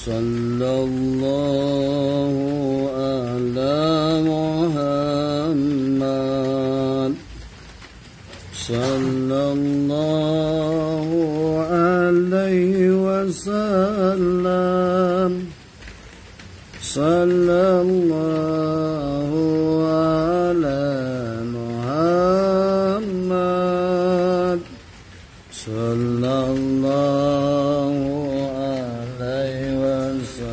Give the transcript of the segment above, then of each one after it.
Sallallahu ala Muhammad. Sallallahu alaihi wasallam. Sallallahu ala Muhammad. Sallallahu alaihi wasallam.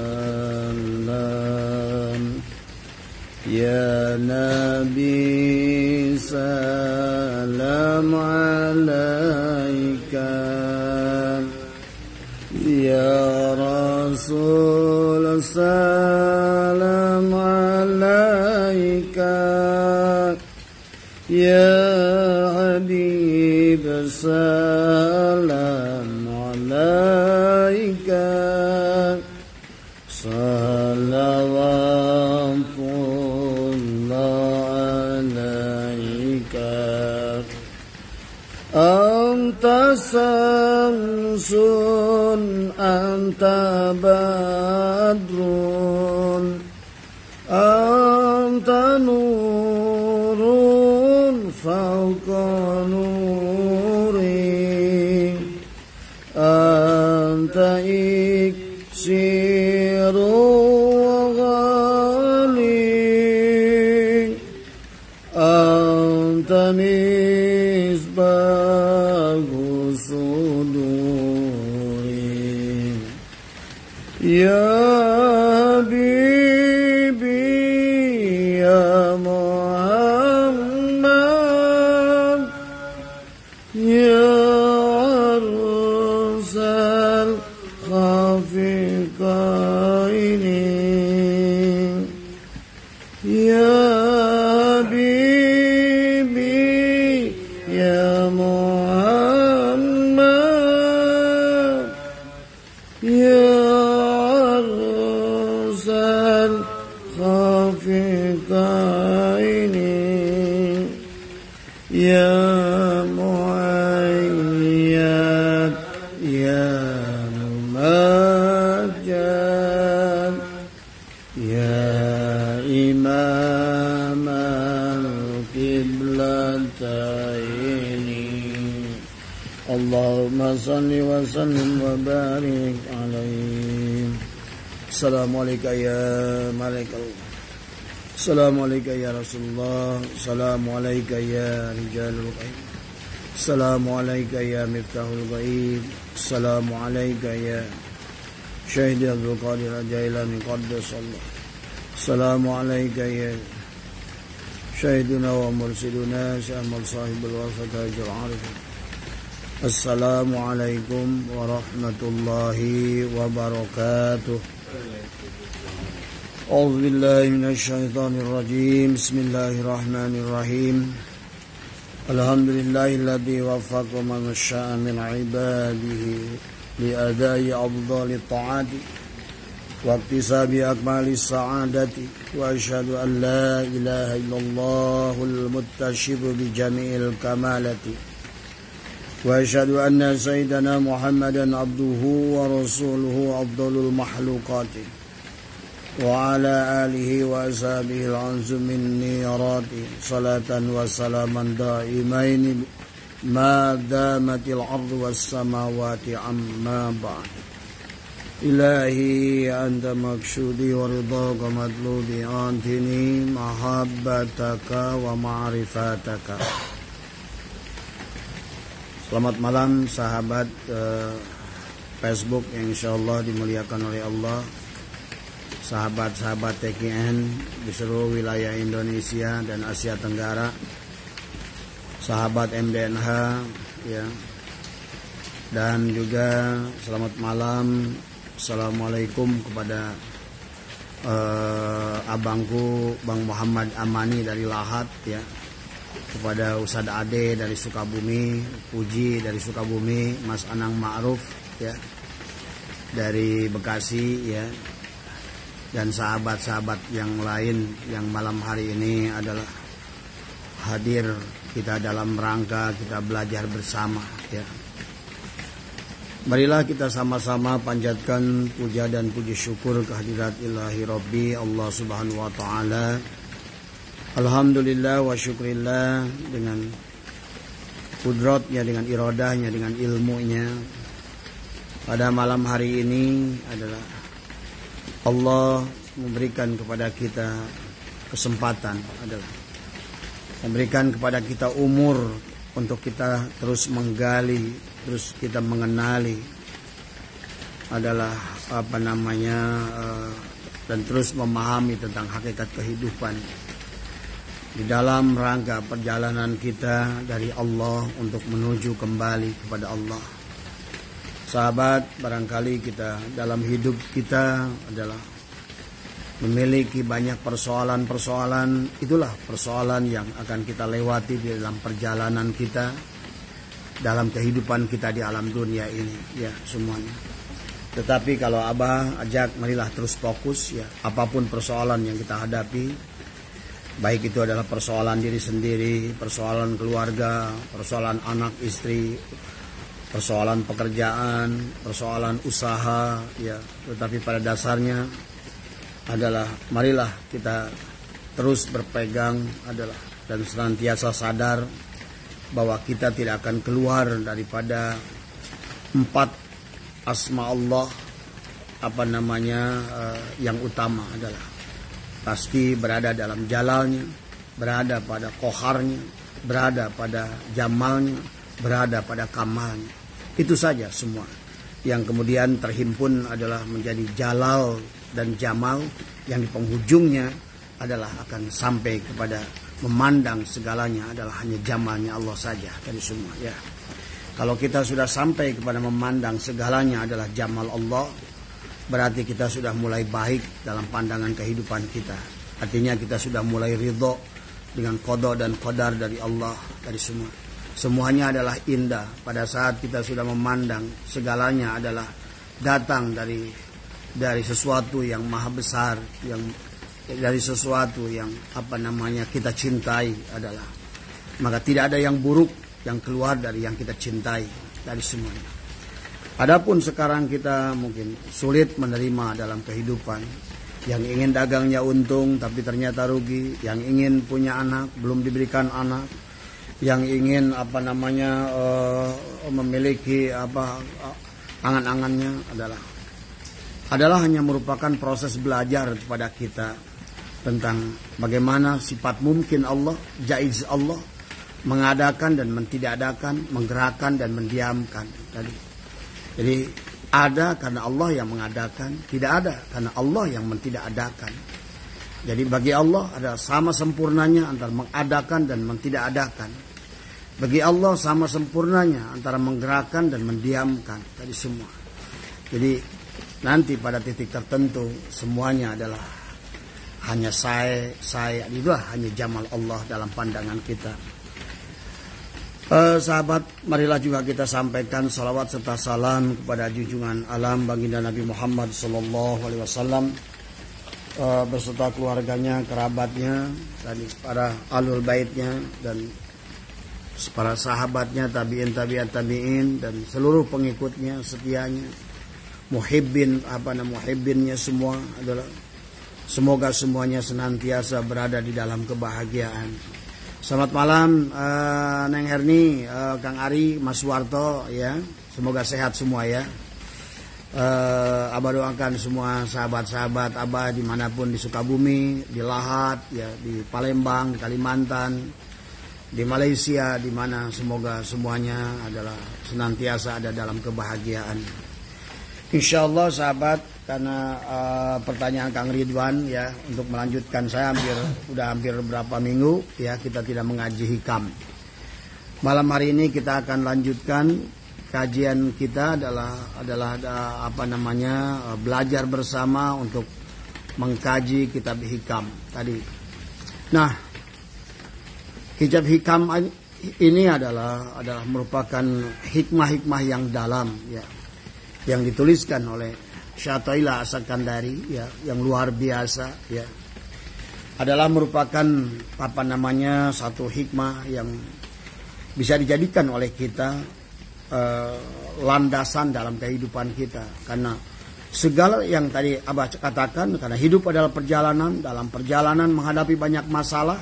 Ya Nabi salam alaika. Ya Rasul salam alaika. Ya Habib salam alaika. Salawatullah alaika. Anta samsun anta badrun. Anta nurun fauqa nuri. Anta iksiru wa ghali. Anta misbahu suduri. Ya Habibi ya Muhammad. Ya Arsal khafiqaini. Ya Habibi ya Muhammad. Ya Arsal khafiqaini. Ya Muayyad ya Mumajjad. Ya Imam al-Qiblataini. Allahumma salli wa sallim wa barik alaihi. Assalamualaikum ya Malaikal. Assalamualaikum ya Rasulullah. Assalamualaikum ya Rijalul Ghaib. Assalamualaikum ya Miftahul Ghaib. Assalamualaikum ya Syahid Abdul Qadir Jailani Qaddasallah. Assalamualaikum ya Syahiduna wa mursiduna Syahmal sahibul wafatajul arifin. Assalamualaikum warahmatullahi wabarakatuh. A'udzu billahi minasyaitonir rajim. Bismillahirrahmanirrahim. Alhamdulillahilladzi waffaqa man syaa min ibadihi li adai afdhalit ta'ati wa iktisabi akmalis sa'adati wa asyhadu an la ilaha illallahul muttashibu bi jami'il kamalati wa asyhadu anna sayyidana Muhammadan abduhu wa rasuluhu afdhalul makhluqati wa ala alihi wa ashabihi al-anzum min nirati salatan wa salaman daimaini ma damatil ardu was samawati amma ba'd. Ilahi anta maksudi wa ridhaka matlubi antini mahabbataka wa ma'rifataka. Selamat malam sahabat Facebook yang insyaallah dimuliakan oleh Allah. Sahabat-sahabat TKN di seluruh wilayah Indonesia dan Asia Tenggara, sahabat MDNH ya, dan juga selamat malam. Assalamualaikum kepada abangku Bang Muhammad Amani dari Lahat ya, kepada Ustadz Ade dari Sukabumi, Puji dari Sukabumi, Mas Anang Ma'ruf ya dari Bekasi ya, dan sahabat-sahabat yang lain yang malam hari ini adalah hadir kita dalam rangka kita belajar bersama ya. Marilah kita sama-sama panjatkan puja dan puji syukur kehadirat ilahi Rabbi Allah Subhanahu wa Ta'ala. Alhamdulillah wa syukrillah, dengan kudratnya, dengan iradahnya, dengan ilmunya. Pada malam hari ini adalah Allah memberikan kepada kita kesempatan, adalah memberikan kepada kita umur untuk kita terus menggali, terus kita mengenali, adalah dan terus memahami tentang hakikat kehidupan di dalam rangka perjalanan kita dari Allah untuk menuju kembali kepada Allah. Sahabat, barangkali kita dalam hidup kita adalah memiliki banyak persoalan-persoalan. Itulah persoalan yang akan kita lewati di dalam perjalanan kita, dalam kehidupan kita di alam dunia ini, ya, semuanya. Tetapi kalau Abah ajak, marilah terus fokus, ya, apapun persoalan yang kita hadapi, baik itu adalah persoalan diri sendiri, persoalan keluarga, persoalan anak istri, persoalan pekerjaan, persoalan usaha, ya, tetapi pada dasarnya adalah marilah kita terus berpegang adalah dan senantiasa sadar bahwa kita tidak akan keluar daripada 4 asma Allah, yang utama adalah pasti berada dalam jalalnya, berada pada koharnya, berada pada jamalnya, berada pada kamalnya. Itu saja semua yang kemudian terhimpun adalah menjadi jalal dan jamal, yang di penghujungnya adalah akan sampai kepada memandang segalanya adalah hanya jamalnya Allah saja dari semua, ya. Kalau kita sudah sampai kepada memandang segalanya adalah jamal Allah, berarti kita sudah mulai baik dalam pandangan kehidupan kita. Artinya kita sudah mulai ridho dengan qada dan qadar dari Allah, dari semua. Semuanya adalah indah pada saat kita sudah memandang segalanya adalah datang dari sesuatu yang maha besar, yang dari sesuatu yang kita cintai adalah, maka tidak ada yang buruk yang keluar dari yang kita cintai dari semuanya. Adapun sekarang kita mungkin sulit menerima dalam kehidupan, yang ingin dagangnya untung tapi ternyata rugi, yang ingin punya anak belum diberikan anak, yang ingin memiliki angan-angannya adalah hanya merupakan proses belajar kepada kita tentang bagaimana sifat mungkin Allah, jaiz Allah, mengadakan dan mentidakadakan, menggerakkan dan mendiamkan. Jadi ada karena Allah yang mengadakan, tidak ada karena Allah yang mentidakadakan. Jadi bagi Allah ada sama sempurnanya antara mengadakan dan mentidakadakan. Bagi Allah sama sempurnanya antara menggerakkan dan mendiamkan tadi semua. Jadi nanti pada titik tertentu semuanya adalah hanya saya, itulah hanya jamal Allah dalam pandangan kita. Sahabat, marilah juga kita sampaikan salawat serta salam kepada junjungan alam baginda Nabi Muhammad SAW, beserta keluarganya, kerabatnya, tadi para alul baitnya dan para sahabatnya, tabi'in dan seluruh pengikutnya, setianya, muhibbinnya semua adalah semoga semuanya senantiasa berada di dalam kebahagiaan. Selamat malam Neng Herni, Kang Ari, Mas Warto, ya. Semoga sehat semua, ya. Abah doakan semua sahabat-sahabat Abah dimanapun, di Sukabumi, di Lahat, ya, di Palembang, Kalimantan, di Malaysia, di mana semoga semuanya adalah senantiasa ada dalam kebahagiaan. Insyaallah sahabat, karena pertanyaan Kang Ridwan, ya, untuk melanjutkan, saya hampir berapa minggu, ya, kita tidak mengaji hikam. Malam hari ini kita akan lanjutkan kajian kita adalah belajar bersama untuk mengkaji kitab hikam tadi. Nah, kitab hikam ini adalah merupakan hikmah-hikmah yang dalam, ya, yang dituliskan oleh Syatailah As-Sakandari, ya, yang luar biasa, ya. Adalah merupakan satu hikmah yang bisa dijadikan oleh kita landasan dalam kehidupan kita. Karena segala yang tadi Abah katakan, karena hidup adalah perjalanan, dalam perjalanan menghadapi banyak masalah,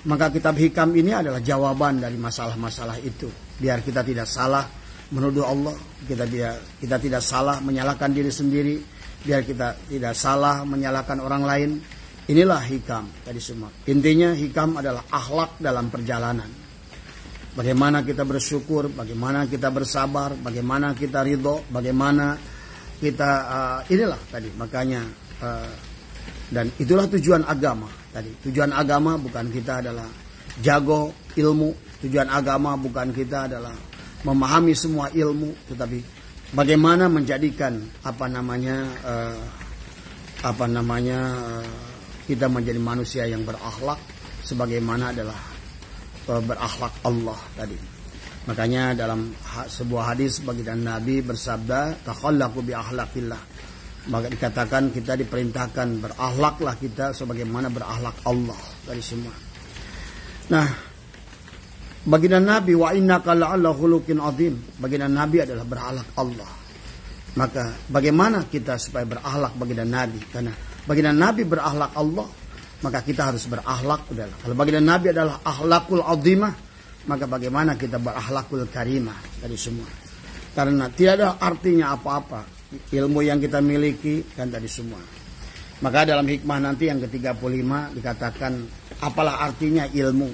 maka kitab hikam ini adalah jawaban dari masalah-masalah itu. Biar kita tidak salah menuduh Allah, kita tidak salah menyalahkan diri sendiri, biar kita tidak salah menyalahkan orang lain. Inilah hikam tadi semua. Intinya hikam adalah akhlak dalam perjalanan. Bagaimana kita bersyukur, bagaimana kita bersabar, bagaimana kita ridho, bagaimana kita inilah tadi. Makanya dan itulah tujuan agama tadi. Tujuan agama bukan kita adalah jago ilmu. Tujuan agama bukan kita adalah memahami semua ilmu, tetapi bagaimana menjadikan kita menjadi manusia yang berakhlak sebagaimana adalah berakhlak Allah tadi. Makanya dalam sebuah hadis baginda Nabi bersabda, takhallaqu bi akhlaqillah. Maka dikatakan kita diperintahkan berakhlaklah kita sebagaimana berakhlak Allah tadi semua. Nah, baginda Nabi wa innaka la'ala khuluqin azim. Baginda Nabi adalah berakhlak Allah. Maka bagaimana kita supaya berakhlak baginda Nabi? Karena baginda Nabi berakhlak Allah, maka kita harus berakhlak. Kalau baginda Nabi adalah akhlakul azimah, maka bagaimana kita berakhlakul karimah tadi semua. Karena tidak ada artinya apa-apa ilmu yang kita miliki kan tadi semua. Maka dalam hikmah nanti yang ke-35 dikatakan apalah artinya ilmu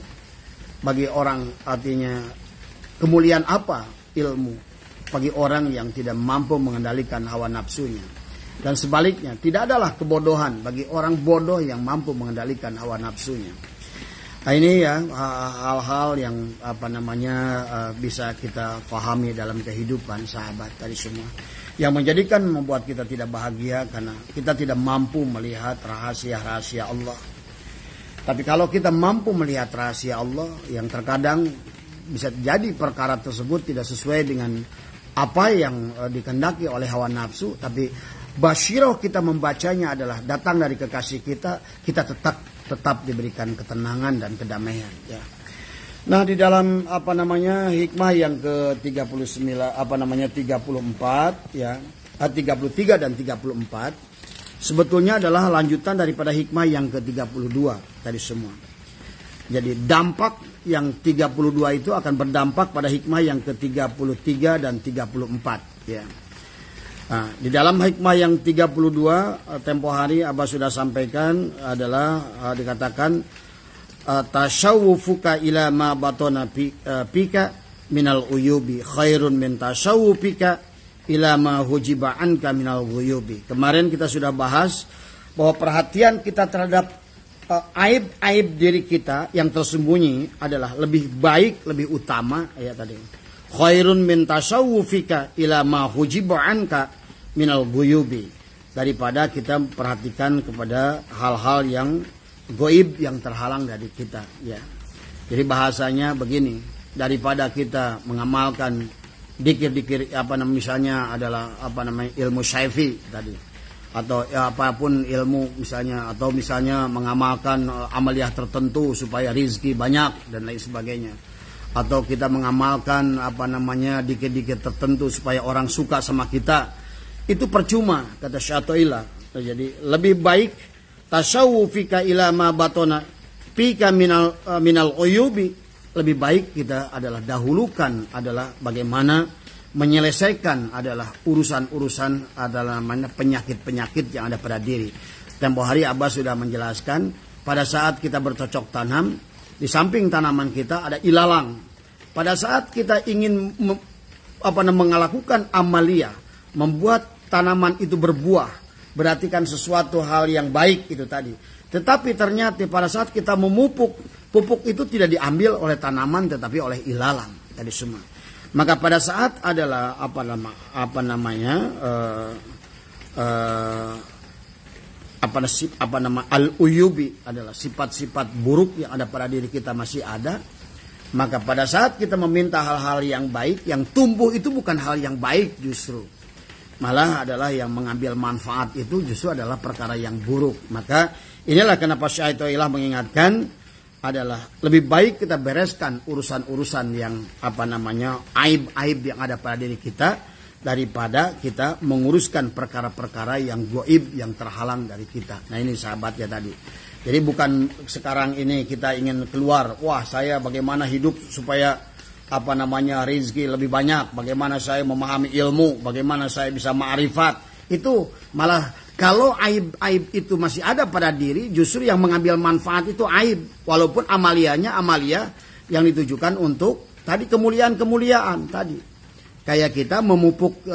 bagi orang, artinya kemuliaan apa ilmu bagi orang yang tidak mampu mengendalikan hawa nafsunya. Dan sebaliknya, tidak adalah kebodohan bagi orang bodoh yang mampu mengendalikan hawa nafsunya. Nah, ini ya hal-hal yang bisa kita pahami dalam kehidupan sahabat tadi semua. Yang menjadikan membuat kita tidak bahagia karena kita tidak mampu melihat rahasia-rahasia Allah. Tapi kalau kita mampu melihat rahasia Allah yang terkadang bisa jadi perkara tersebut tidak sesuai dengan apa yang dikehendaki oleh hawa nafsu, tapi basyirah kita membacanya adalah datang dari kekasih kita, kita tetap diberikan ketenangan dan kedamaian ya. Nah, di dalam hikmah yang ke-39 34 ya, 33 dan 34 sebetulnya adalah lanjutan daripada hikmah yang ke-32 tadi semua. Jadi dampak yang 32 itu akan berdampak pada hikmah yang ke-33 dan 34 ya. Nah, di dalam hikmah yang 32 tempo hari Abah sudah sampaikan adalah dikatakan tasyawufuka ila ma batona pika minal uyubi khairun min tasyawufika ila ma hujiba anka minal ghuyubi. Kemarin kita sudah bahas bahwa perhatian kita terhadap aib-aib diri kita yang tersembunyi adalah lebih baik, lebih utama ya tadi. Khairun min tasyawufika ila ma hujiba anka minal ghuyubi, daripada kita perhatikan kepada hal-hal yang goib yang terhalang dari kita ya. Jadi bahasanya begini, daripada kita mengamalkan dikir-dikir misalnya adalah ilmu syaifi tadi, atau apapun ilmu misalnya, atau misalnya mengamalkan amaliyah tertentu supaya rizki banyak dan lain sebagainya, atau kita mengamalkan dikir-dikir tertentu supaya orang suka sama kita, itu percuma kata Syai'illah. Jadi lebih baik tasyawufika ila ma batona pika minal uyubi, lebih baik kita adalah dahulukan adalah bagaimana menyelesaikan adalah urusan-urusan adalah penyakit-penyakit yang ada pada diri. Tempo hari Abah sudah menjelaskan pada saat kita bercocok tanam, di samping tanaman kita ada ilalang. Pada saat kita ingin melakukan amaliyah, membuat tanaman itu berbuah, berarti kan sesuatu hal yang baik itu tadi. Tetapi ternyata pada saat kita memupuk, pupuk itu tidak diambil oleh tanaman tetapi oleh ilalang tadi semua. Maka pada saat adalah al-uyubi adalah sifat-sifat buruk yang ada pada diri kita masih ada. Maka pada saat kita meminta hal-hal yang baik, yang tumbuh itu bukan hal yang baik justru. Malah adalah yang mengambil manfaat itu justru adalah perkara yang buruk. Maka inilah kenapa Syai'illah mengingatkan adalah lebih baik kita bereskan urusan-urusan yang aib-aib yang ada pada diri kita daripada kita menguruskan perkara-perkara yang gaib yang terhalang dari kita. Nah ini sahabat ya tadi. Jadi bukan sekarang ini kita ingin keluar, wah saya bagaimana hidup supaya rezeki lebih banyak, bagaimana saya memahami ilmu, bagaimana saya bisa ma'rifat. Itu malah kalau aib-aib itu masih ada pada diri, justru yang mengambil manfaat itu aib. Walaupun amalia yang ditujukan untuk tadi kemuliaan-kemuliaan tadi. Kayak kita memupuk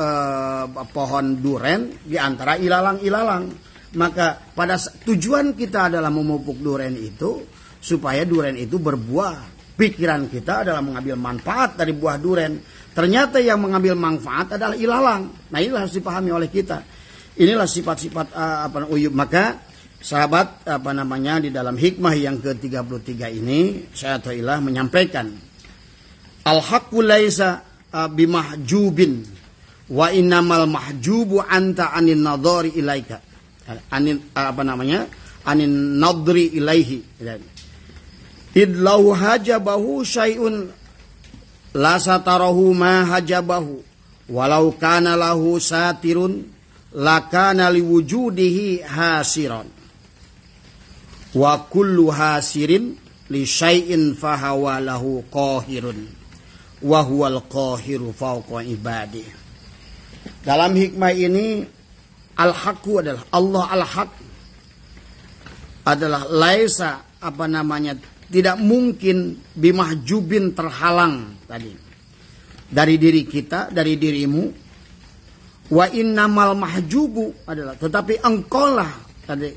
pohon duren di antara ilalang-ilalang. Maka pada tujuan kita adalah memupuk duren itu supaya duren itu berbuah. Pikiran kita adalah mengambil manfaat dari buah duren. Ternyata yang mengambil manfaat adalah ilalang. Nah inilah harus dipahami oleh kita. Inilah sifat-sifat uyub. Maka sahabat di dalam hikmah yang ke-33 ini Syaikhullah menyampaikan al-haqqu laisa bimahjubin wa innamal mahjubu anta anin nadhari ilaika. Anin nadri ilaihi. Idlau hajabahu syai'un la satarahu ma hajabahu walau kana lahu satirun lakana liwujudihi hasiran wa kullu hasirin li syai'in fahawa lahu qahirun wa huwal qahiru fawqa ibadih. Dalam hikmah ini al-haqqu adalah Allah al-haq adalah laisa tidak mungkin bimahjubin terhalang tadi dari diri kita, dari dirimu. Wa innamal mahjubu adalah tetapi engkaulah tadi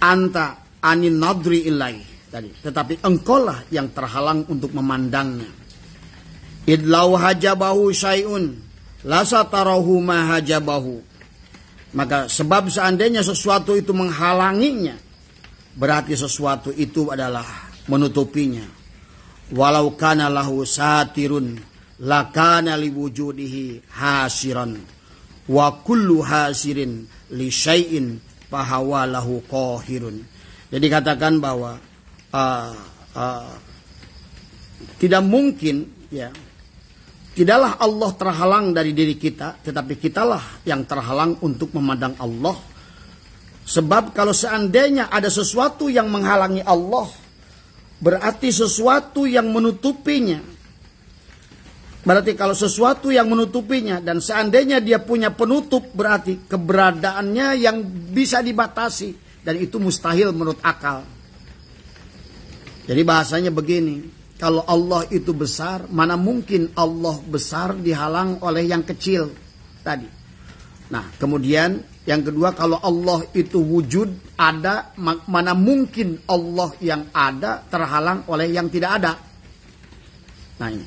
anta anin nadri ilai tadi tetapi engkaulah yang terhalang untuk memandangnya. Idlau hajabahu syai'un la satarahu ma hajabahu. Maka sebab seandainya sesuatu itu menghalanginya berarti sesuatu itu adalah menutupinya. Walau kana lahu satirun lakana liwujudihi hasiran wa kullu hasirin li syai'in fahawalahu qahirun. Jadi katakan bahwa tidak mungkin ya, tidaklah Allah terhalang dari diri kita, tetapi kitalah yang terhalang untuk memandang Allah. Sebab kalau seandainya ada sesuatu yang menghalangi Allah, berarti sesuatu yang menutupinya. Berarti kalau sesuatu yang menutupinya dan seandainya dia punya penutup, berarti keberadaannya yang bisa dibatasi dan itu mustahil menurut akal. Jadi bahasanya begini, kalau Allah itu besar, mana mungkin Allah besar dihalang oleh yang kecil tadi. Nah, kemudian yang kedua, kalau Allah itu wujud ada, mana mungkin Allah yang ada terhalang oleh yang tidak ada. Nah ini.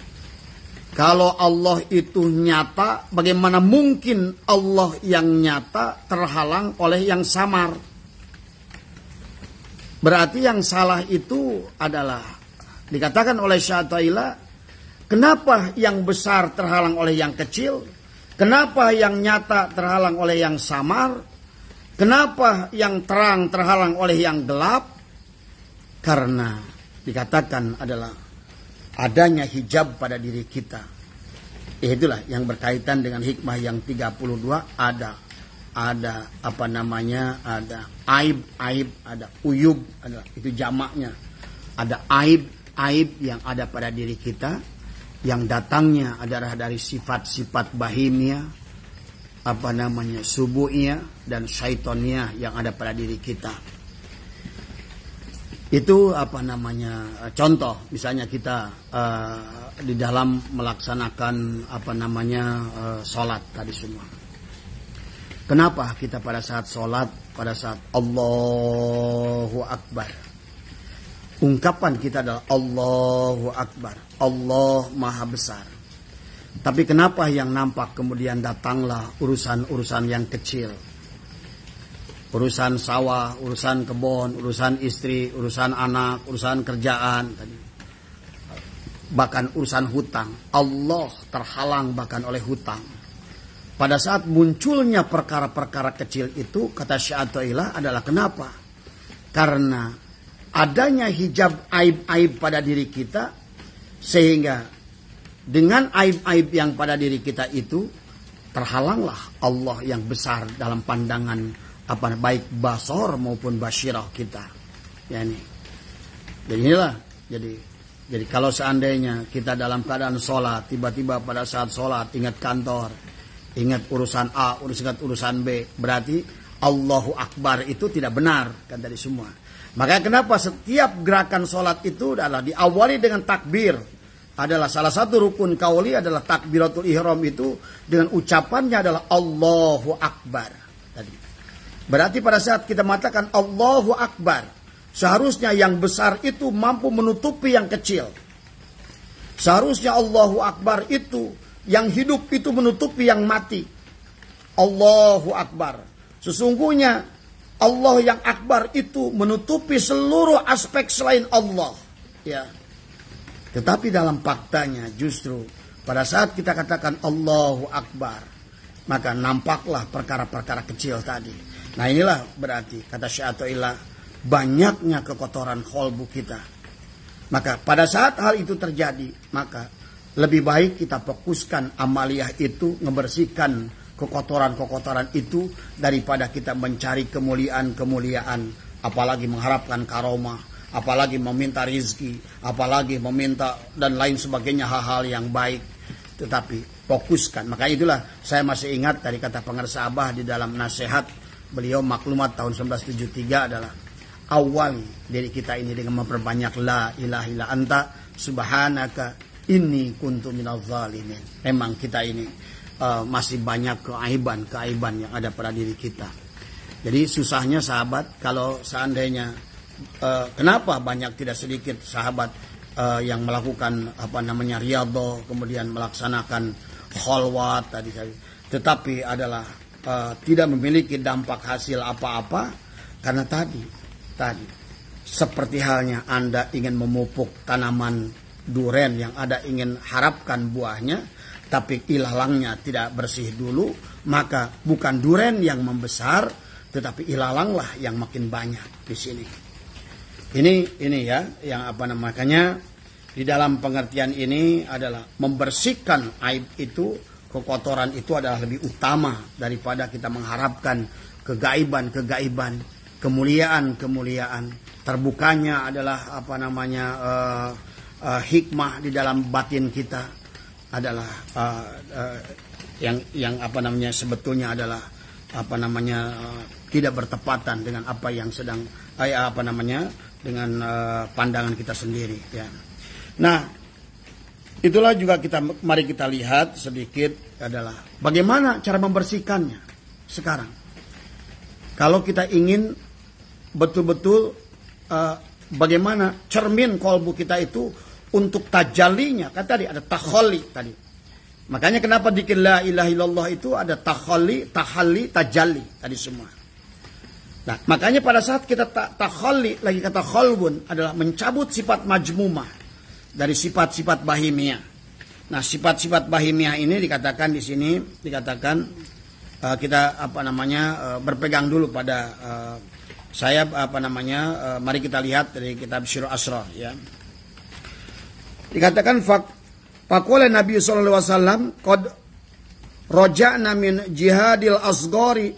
Kalau Allah itu nyata, bagaimana mungkin Allah yang nyata terhalang oleh yang samar? Berarti yang salah itu adalah, dikatakan oleh Syaikhullah, kenapa yang besar terhalang oleh yang kecil? Kenapa yang nyata terhalang oleh yang samar? Kenapa yang terang terhalang oleh yang gelap? Karena dikatakan adalah adanya hijab pada diri kita. Itulah yang berkaitan dengan hikmah yang 32. Ada ada aib-aib, ada uyub, itu jamaknya. Ada aib-aib yang ada pada diri kita, yang datangnya adalah dari sifat-sifat bahimia, subuhnya dan syaitonnya yang ada pada diri kita. Itu contoh misalnya kita di dalam melaksanakan sholat tadi semua. Kenapa kita pada saat sholat, pada saat Allahu Akbar, ungkapan kita adalah Allahu Akbar, Allah Maha Besar. Tapi kenapa yang nampak kemudian datanglah urusan-urusan yang kecil? Urusan sawah, urusan kebun, urusan istri, urusan anak, urusan kerjaan, bahkan urusan hutang. Allah terhalang bahkan oleh hutang. Pada saat munculnya perkara-perkara kecil itu, kata Syaikhullah adalah kenapa? Karena adanya hijab aib-aib pada diri kita, sehingga dengan aib-aib yang pada diri kita itu terhalanglah Allah yang besar dalam pandangan baik basor maupun basyirah kita. Ya ini. Jadi inilah. Jadi kalau seandainya kita dalam keadaan sholat, tiba-tiba pada saat sholat ingat kantor, ingat urusan A, urusan B, berarti Allahu Akbar itu tidak benar kan tadi semua. Makanya kenapa setiap gerakan sholat itu adalah diawali dengan takbir. Adalah salah satu rukun qauli adalah takbiratul ihram itu dengan ucapannya adalah Allahu Akbar. Tadi. Berarti pada saat kita mengatakan Allahu Akbar, seharusnya yang besar itu mampu menutupi yang kecil. Seharusnya Allahu Akbar itu yang hidup itu menutupi yang mati. Allahu Akbar. Sesungguhnya Allah yang akbar itu menutupi seluruh aspek selain Allah. Ya. Tetapi dalam faktanya justru pada saat kita katakan Allahu Akbar, maka nampaklah perkara-perkara kecil tadi. Nah inilah berarti kata Syekh Athaillah, banyaknya kekotoran qalbu kita. Maka pada saat hal itu terjadi, maka lebih baik kita fokuskan amaliyah itu, ngebersihkan kekotoran-kekotoran itu daripada kita mencari kemuliaan-kemuliaan, apalagi mengharapkan karomah, apalagi meminta rizki, apalagi meminta dan lain sebagainya hal-hal yang baik. Tetapi fokuskan. Maka itulah saya masih ingat dari kata pengarsa Abah di dalam nasihat beliau maklumat tahun 1973 adalah awali diri kita ini dengan memperbanyak la ilaha illa anta subhanaka inni kuntu minadz zalimin. Memang kita ini masih banyak keaiban yang ada pada diri kita. Jadi susahnya sahabat kalau seandainya kenapa banyak tidak sedikit sahabat yang melakukan riyadhah, kemudian melaksanakan khalwat tadi, tetapi adalah tidak memiliki dampak hasil apa-apa karena tadi seperti halnya Anda ingin memupuk tanaman duren yang Anda ingin harapkan buahnya, tapi ilalangnya tidak bersih dulu, maka bukan duren yang membesar, tetapi ilalanglah yang makin banyak di sini. Ini ya, yang makanya di dalam pengertian ini adalah membersihkan aib itu, kekotoran itu adalah lebih utama daripada kita mengharapkan kegaiban, kemuliaan. Terbukanya adalah hikmah di dalam batin kita adalah yang sebetulnya adalah tidak bertepatan dengan apa yang sedang dengan pandangan kita sendiri ya. Nah, itulah juga mari kita lihat sedikit adalah bagaimana cara membersihkannya sekarang. Kalau kita ingin betul-betul bagaimana cermin kolbu kita itu untuk tajallinya, kan tadi ada takhalli tadi. Makanya kenapa dikir la ilaha illallah itu ada takhalli, tahalli, tajalli tadi semua. Nah, makanya pada saat kita takhalli lagi kata khalbun adalah mencabut sifat majmumah dari sifat-sifat bahimiyah. Nah, sifat-sifat bahimiyah ini dikatakan di sini kita berpegang dulu pada mari kita lihat dari kitab Syirul Asrar ya. Dikatakan faqala Nabi sallallahu alaihi wasallam qad raja'na min jihadil asghari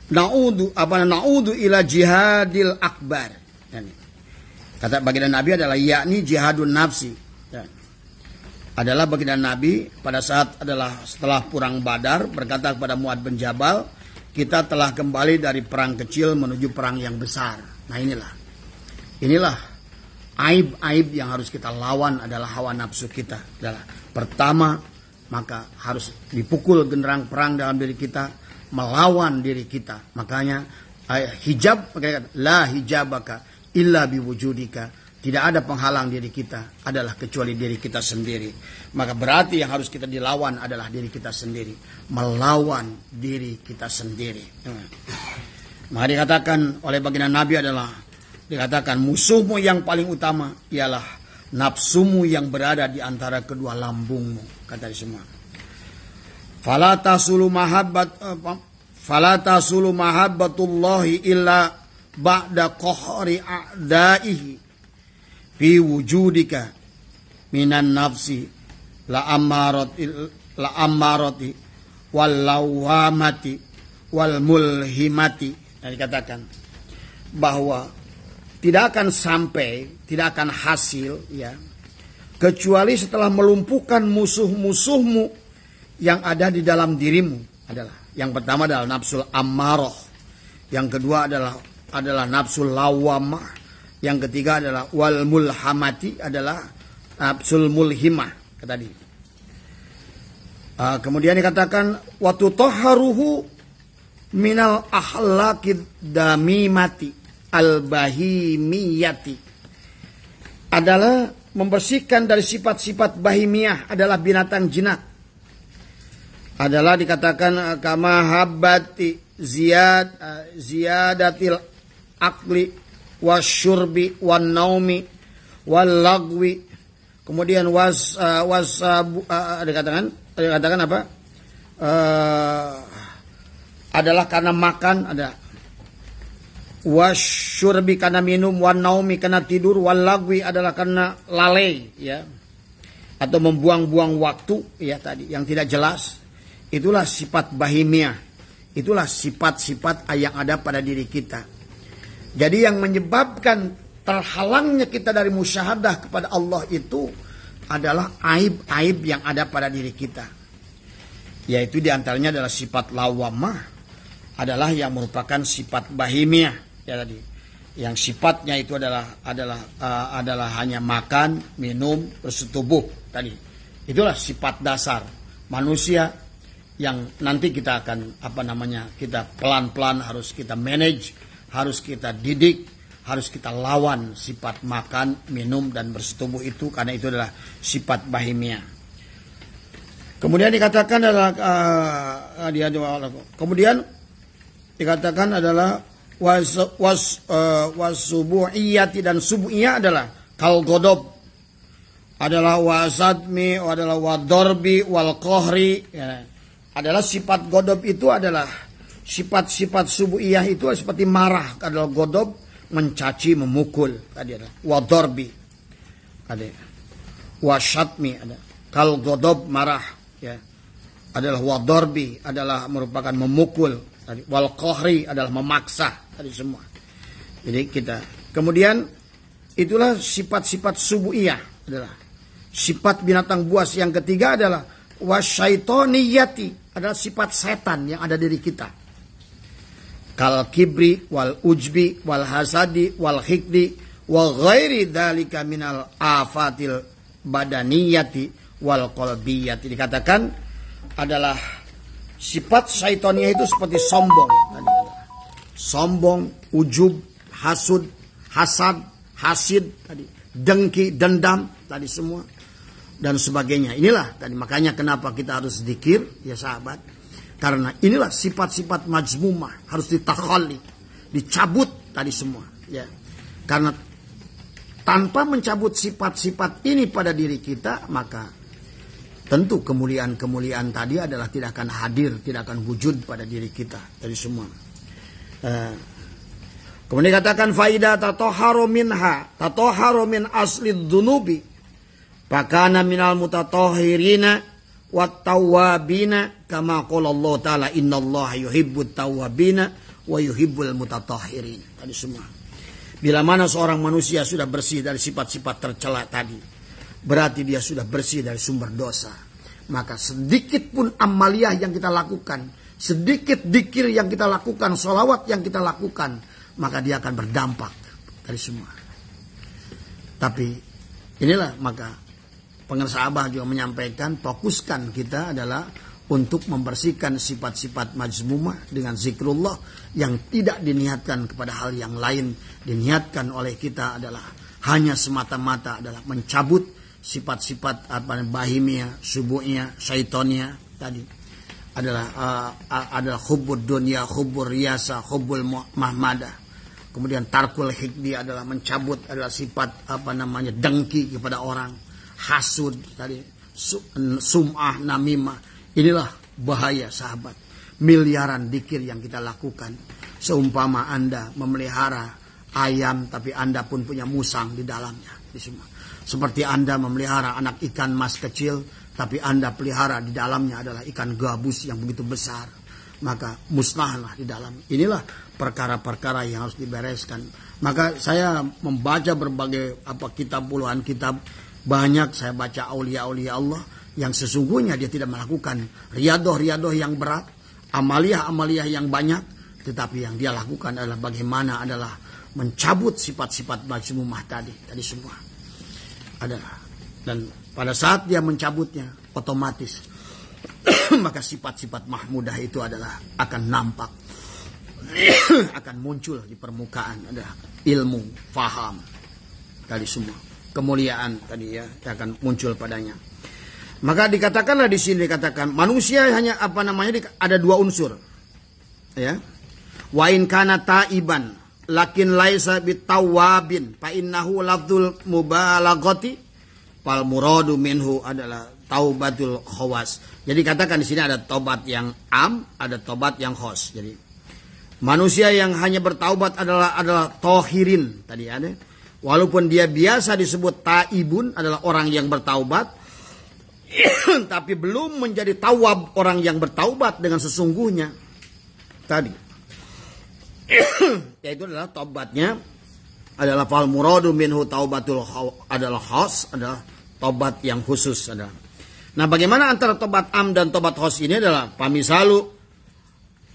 na'udu ila jihadil akbar. Kata baginda Nabi adalah yakni jihadun nafsi. Adalah baginda Nabi pada saat setelah perang Badar berkata kepada Mu'adz bin Jabal, kita telah kembali dari perang kecil menuju perang yang besar. Nah inilah aib-aib yang harus kita lawan adalah hawa nafsu kita. Adalah pertama, maka harus dipukul genderang perang dalam diri kita, melawan diri kita. Makanya hijab, la hijabaka illa biwujudika. Tidak ada penghalang diri kita adalah kecuali diri kita sendiri. Maka berarti yang harus kita dilawan adalah diri kita sendiri. Melawan diri kita sendiri. Maka dikatakan oleh baginda Nabi dikatakan musuhmu yang paling utama ialah nafsumu yang berada di antara kedua lambungmu. Kata semua. Fala tasulu mahabbatullahi illa ba'da qahri a'daihi fi wujudika minan nafsi la ammarati wal lawamati wal mulhimati. Nah, dikatakan bahwa tidak akan sampai, tidak akan hasil ya, kecuali setelah melumpuhkan musuh-musuhmu yang ada di dalam dirimu. Adalah yang pertama adalah nafsul ammarah, yang kedua adalah nafsul lawamah, yang ketiga adalah wal mulhamati, adalah nafsul mulhimah tadi. Kemudian dikatakan wa tutahharuhu minal ahlakid damimati al-bahimiyati, adalah membersihkan dari sifat-sifat bahimiyah, adalah binatang jinak. Adalah dikatakan kama habbati ziyadatil akli wasyurbi wan naumi wal lagwi. Kemudian dikatakan apa? Adalah karena makan, ada wasyurbi karena minum, wan naumi karena tidur, wal lagwi adalah karena lalai ya, atau membuang-buang waktu ya tadi yang tidak jelas. Itulah sifat bahimiyah, itulah sifat-sifat yang ada pada diri kita. Jadi yang menyebabkan terhalangnya kita dari musyahadah kepada Allah itu adalah aib-aib yang ada pada diri kita. Yaitu diantaranya adalah sifat lawamah, adalah yang merupakan sifat bahimiyah ya tadi, yang sifatnya itu adalah hanya makan, minum, bersetubuh tadi. Itulah sifat dasar manusia yang nanti kita akan kita pelan-pelan harus kita manage, harus kita didik, harus kita lawan sifat makan, minum dan bersetubuh itu, karena itu adalah sifat bahimiyah. Kemudian dikatakan adalah kemudian dikatakan adalah wasubu'iyati, dan subu'iyah adalah kal godob, adalah wasadmi, adalah wadorbi wal kohri ya. Adalah sifat godob itu adalah sifat-sifat subu'iyah itu seperti marah, adalah godob, mencaci, memukul tadi, adalah wadorbi, ada wasyatmi, ada kal godob marah ya, adalah wadorbi adalah merupakan memukul tadi, wal kohri adalah memaksa tadi semua. Jadi kita kemudian itulah sifat-sifat subu'iyah, adalah sifat binatang buas. Yang ketiga adalah wasyaitoniyati, adalah sifat setan yang ada diri kita. Kal kibri wal ujbi wal hasadi wal hikdi wa ghairi dzalika minal afatil badaniyati wal qalbiyati. Dikatakan adalah sifat syaitoniyah itu seperti sombong, sombong, ujub, hasud, hasad, hasid tadi, dengki, dendam tadi semua dan sebagainya. Inilah tadi makanya kenapa kita harus zikir ya sahabat, karena inilah sifat-sifat majmumah, harus ditakhalli, dicabut tadi semua ya. Karena tanpa mencabut sifat-sifat ini pada diri kita, maka tentu kemuliaan-kemuliaan tadi adalah tidak akan hadir, tidak akan wujud pada diri kita dari semua. Kemudian dikatakan faida tatahharu min asli dzunubi fakana minal mutatahhirina wat tawwabina kama qala Allah taala innallaha yuhibbut tawwabina wa yuhibbul mutatahhirin. Tadi semua. Bila mana seorang manusia sudah bersih dari sifat-sifat tercela tadi, berarti dia sudah bersih dari sumber dosa. Maka sedikit pun amaliyah yang kita lakukan, sedikit dzikir yang kita lakukan, sholawat yang kita lakukan, maka dia akan berdampak dari semua. Tapi inilah maka pengarang Abah juga menyampaikan, fokuskan kita adalah untuk membersihkan sifat-sifat majmumah dengan zikrullah yang tidak diniatkan kepada hal yang lain. Diniatkan oleh kita adalah hanya semata-mata adalah mencabut sifat-sifat bahimiyah, subuhnya, syaitonnya tadi. Adalah hubbud dunya, hubbur riyasa, hubbul mahmadah. Kemudian tarkul hikdi adalah mencabut, adalah sifat dengki kepada orang, hasud tadi, sum'ah, namimah. Inilah bahaya sahabat. Miliaran dzikir yang kita lakukan, Seumpama Anda memelihara ayam tapi Anda pun punya musang di dalamnya. Seperti Anda memelihara anak ikan mas kecil tapi Anda pelihara di dalamnya adalah ikan gabus yang begitu besar. Maka musnahlah di dalam. Inilah perkara-perkara yang harus dibereskan. Maka saya membaca berbagai kitab, puluhan kitab. Banyak saya baca aulia-aulia Allah yang sesungguhnya dia tidak melakukan riadoh-riadoh yang berat, amaliyah-amaliyah yang banyak, tetapi yang dia lakukan adalah bagaimana adalah mencabut sifat-sifat mazmumah tadi semua adalah. Dan pada saat dia mencabutnya otomatis maka sifat-sifat mahmudah itu adalah akan nampak, akan muncul di permukaan, adalah ilmu, faham tadi semua, kemuliaan tadi ya akan muncul padanya. Maka dikatakanlah di sini dikatakan manusia hanya ada dua unsur. Ya. Wa in kana taiban lakin laisa bitawabin fa innahu lafdzul mubalaghati fal muradu minhu adalah taubatul khawas. Jadi katakan di sini ada taubat yang am, ada taubat yang khos. Jadi manusia yang hanya bertaubat adalah tohirin tadi ada. Walaupun dia biasa disebut taibun adalah orang yang bertaubat, tapi belum menjadi tawab orang yang bertaubat dengan sesungguhnya tadi. Yaitu adalah taubatnya adalah fal muradu minhu taubatul adalah khos, adalah taubat yang khusus adalah. Nah, bagaimana antara tobat am dan tobat khos ini adalah pamisalu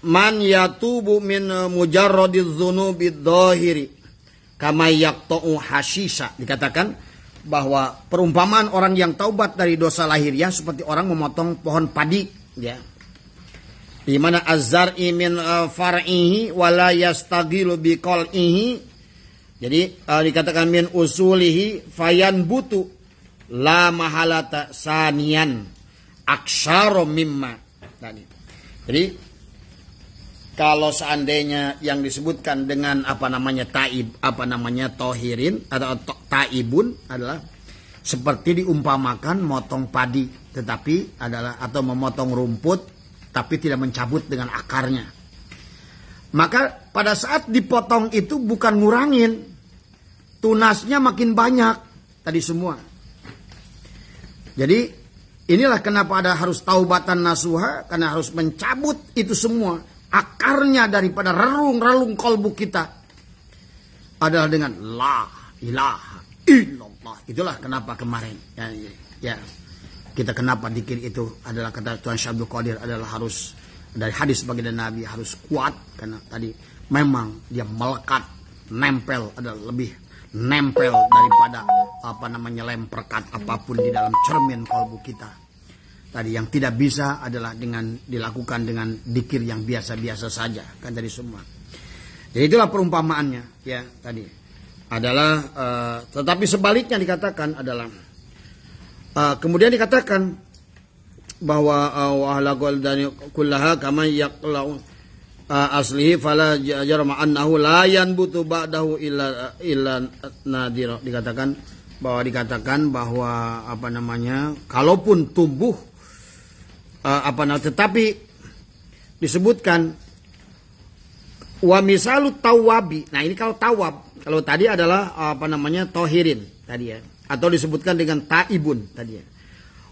man yatubu min mujarradiz dzunubi dhahiri kama yaqta'u hashisha. Dikatakan bahwa perumpamaan orang yang taubat dari dosa lahiriah seperti orang memotong pohon padi, ya. Di mana az-zar'i min far'ihi wa la yastaghilu biqal'ihi. Jadi dikatakan min usulihi fayanbutu la mahalata sanian aksyaro mimma tadi. Jadi kalau seandainya yang disebutkan dengan taib, tohirin atau taibun adalah seperti diumpamakan motong padi tetapi adalah atau memotong rumput tapi tidak mencabut dengan akarnya. Maka pada saat dipotong itu bukan ngurangin, tunasnya makin banyak tadi semua. Jadi inilah kenapa ada harus taubatan nasuha, karena harus mencabut itu semua. Akarnya daripada relung-relung kolbu kita adalah dengan la ilaha illallah. Itulah kenapa kemarin ya kita kenapa dikir itu adalah kata Tuhan Syekh Abdul Qadir adalah harus dari hadis baginda Nabi harus kuat, karena tadi memang dia melekat, nempel, adalah lebih nempel daripada lem perekat apapun di dalam cermin kalbu kita. Tadi yang tidak bisa adalah dengan dilakukan dengan dikir yang biasa-biasa saja, kan tadi semua. Jadi itulah perumpamaannya ya tadi adalah tetapi sebaliknya dikatakan adalah kemudian dikatakan bahwa wahlaqal dan kullaha kama yaqlau aslihi fala jarma annahu la yanbutu ba'dahu illa nadira. Dikatakan bahwa kalaupun tumbuh tetapi disebutkan wa misalu tawabi. Nah, ini kalau tawab, kalau tadi adalah tohirin tadi ya, atau disebutkan dengan taibun tadi ya.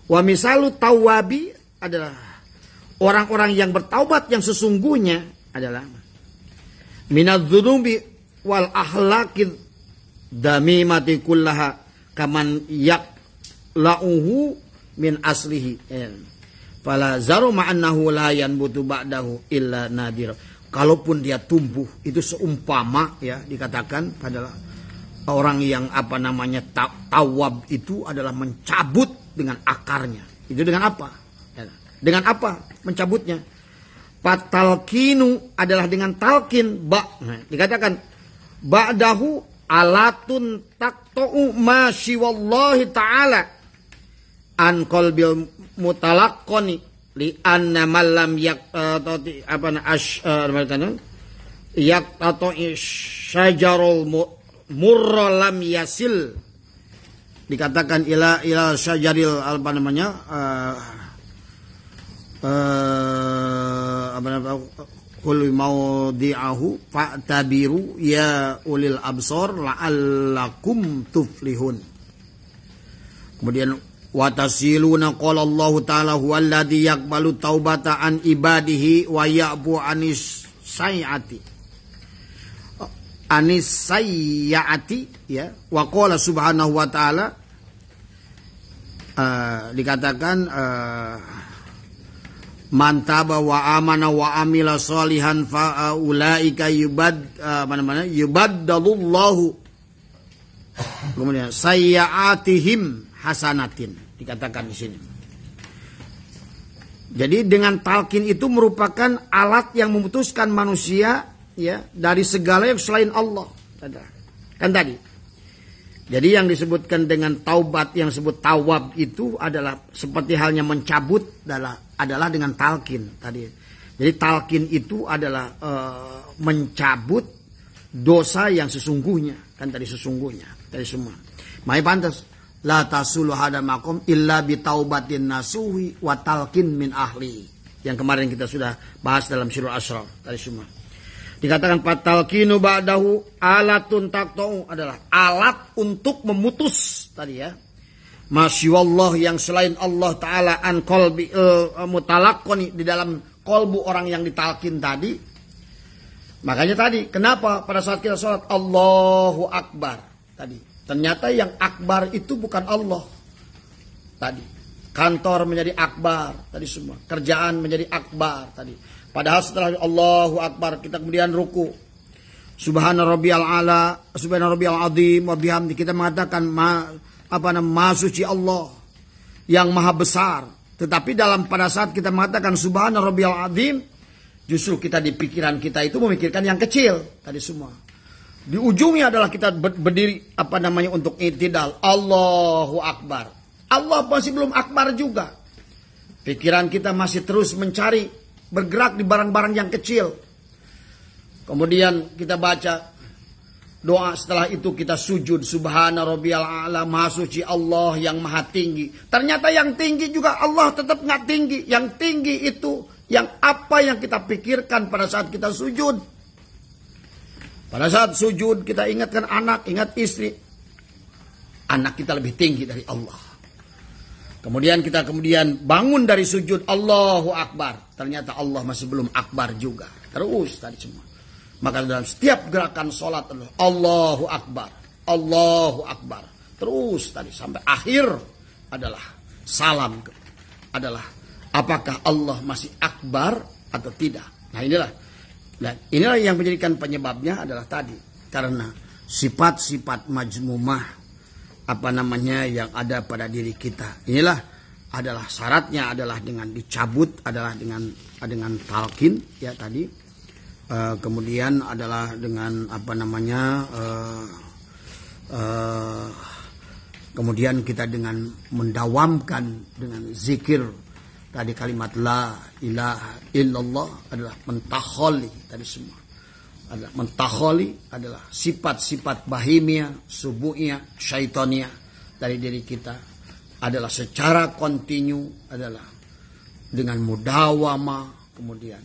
Wa misalu tawabi adalah orang-orang yang bertaubat yang sesungguhnya adalah minadz-dzunubi wal akhlaqid damimati kullaha kaman yaqla'uhu min aslihi. Fala zaru ma'annahu la yanbutu ba'dahu illa nadir. Kalaupun dia tumbuh itu seumpama ya dikatakan adalah orang yang tawab itu adalah mencabut dengan akarnya. Itu dengan apa? Dengan apa mencabutnya? Patalkinu adalah dengan talkin dikatakan ba'dahu alatun taqta'u ma siwallahi ta'ala an qalbil mutalaqqani li anna man lam yaqtati syajarul murra lam yasil. Dikatakan ila syajaril kullu mawdi'ahu fa'tabiru ya ulil absor la'allakum tuflihun. Kemudian watasiluna qala Allah ta'ala huwallazi yaqbalu taubata an ibadihi wa ya'fu anis sayyiati ya. Wa qala subhanahu wa ta'ala dikatakan man taba wa amana wa amila sholihan fa ulaika yubaddalullahu kemudian sayyiatihim hasanatin, dikatakan di sini. Jadi dengan talqin itu merupakan alat yang memutuskan manusia ya dari segala yang selain Allah. Kan tadi. Jadi yang disebutkan dengan taubat yang disebut tawab itu adalah seperti halnya mencabut adalah dengan talqin tadi. Jadi talqin itu adalah mencabut dosa yang sesungguhnya, kan tadi sesungguhnya tadi semua. Makanya pantas la tasulu hadamakum illa bi taubatin nasuhi wa talqin min ahli. Yang kemarin kita sudah bahas dalam Syirul Asrar tadi semua. Dikatakan fatalqinu ba'dahu alatun taqta'u adalah alat untuk memutus tadi ya. Masyaallah yang selain Allah taala an qalbi mutalaqqani di dalam kolbu orang yang ditalqin tadi. Makanya tadi kenapa pada saat kita sholat Allahu Akbar tadi. Ternyata yang akbar itu bukan Allah. Tadi kantor menjadi akbar tadi semua. Kerjaan menjadi akbar tadi. Padahal setelah Allahu Akbar kita kemudian ruku. Subhana rabbiyal ala, subhana rabbiyal azim wa bihamdi, kita mengatakan maha suci Allah yang maha besar. Tetapi pada saat kita mengatakan subhana rabbiyal azim, justru kita di pikiran kita itu memikirkan yang kecil tadi semua. Di ujungnya adalah kita berdiri untuk i'tidal. Allahu Akbar. Allah masih belum akbar juga. Pikiran kita masih terus mencari bergerak di barang-barang yang kecil. Kemudian kita baca doa, setelah itu kita sujud. Subhana rabbiyal a'la, maha suci Allah yang maha tinggi. Ternyata yang tinggi juga Allah tetap nggak tinggi. Yang tinggi itu yang apa yang kita pikirkan pada saat kita sujud. Pada saat sujud kita ingatkan anak, ingat istri. Anak kita lebih tinggi dari Allah. Kemudian kita bangun dari sujud Allahu Akbar. Ternyata Allah masih belum akbar juga. Terus tadi semua. Maka dalam setiap gerakan sholat adalah Allahu Akbar. Allahu Akbar. Terus tadi sampai akhir adalah salam. Adalah apakah Allah masih akbar atau tidak. Nah inilah yang menjadikan penyebabnya adalah tadi. Karena sifat-sifat majmumah yang ada pada diri kita. Inilah adalah syaratnya adalah dengan dicabut, adalah dengan talqin ya tadi. Kemudian adalah dengan kemudian kita dengan mendawamkan dengan zikir tadi kalimat la ilaha illallah adalah mentakholi tadi semua. Adalah mentakholi adalah sifat-sifat bahimia, subuhnya, syaitonia dari diri kita adalah secara kontinu adalah dengan mudawamah, kemudian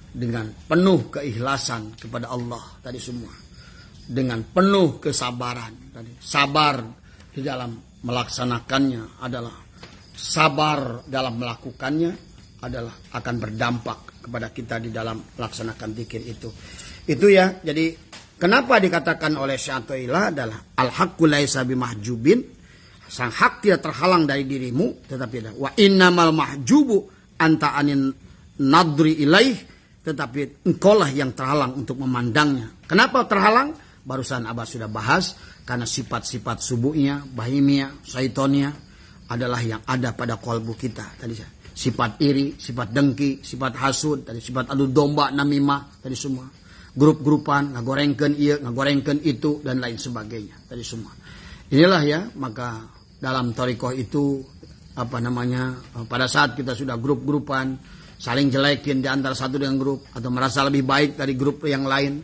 dengan penuh keikhlasan kepada Allah tadi semua, dengan penuh kesabaran tadi, sabar di dalam melaksanakannya adalah sabar dalam melakukannya adalah akan berdampak kepada kita di dalam melaksanakan zikir itu. Itu ya, jadi kenapa dikatakan oleh Syaikhullah adalah al-haqqu laisa bimahjubin, sang hak tidak terhalang dari dirimu, tetapi ada wa innamal mahjubu anta anin nadri ilaih, tetapi engkaulah yang terhalang untuk memandangnya. Kenapa terhalang? Barusan Abah sudah bahas, karena sifat-sifat subuhnya, bahimia, syaitonia adalah yang ada pada kolbu kita. Tadi sifat iri, sifat dengki, sifat hasud, tadi sifat adu domba, namimah, tadi semua. Grup-grupan, ngagorengkeun ieu, ngagorengkeun itu, dan lain sebagainya. Tadi semua. Inilah ya, maka dalam thariqah itu, pada saat kita sudah grup-grupan, saling jelekin di antara satu dengan grup, atau merasa lebih baik dari grup yang lain,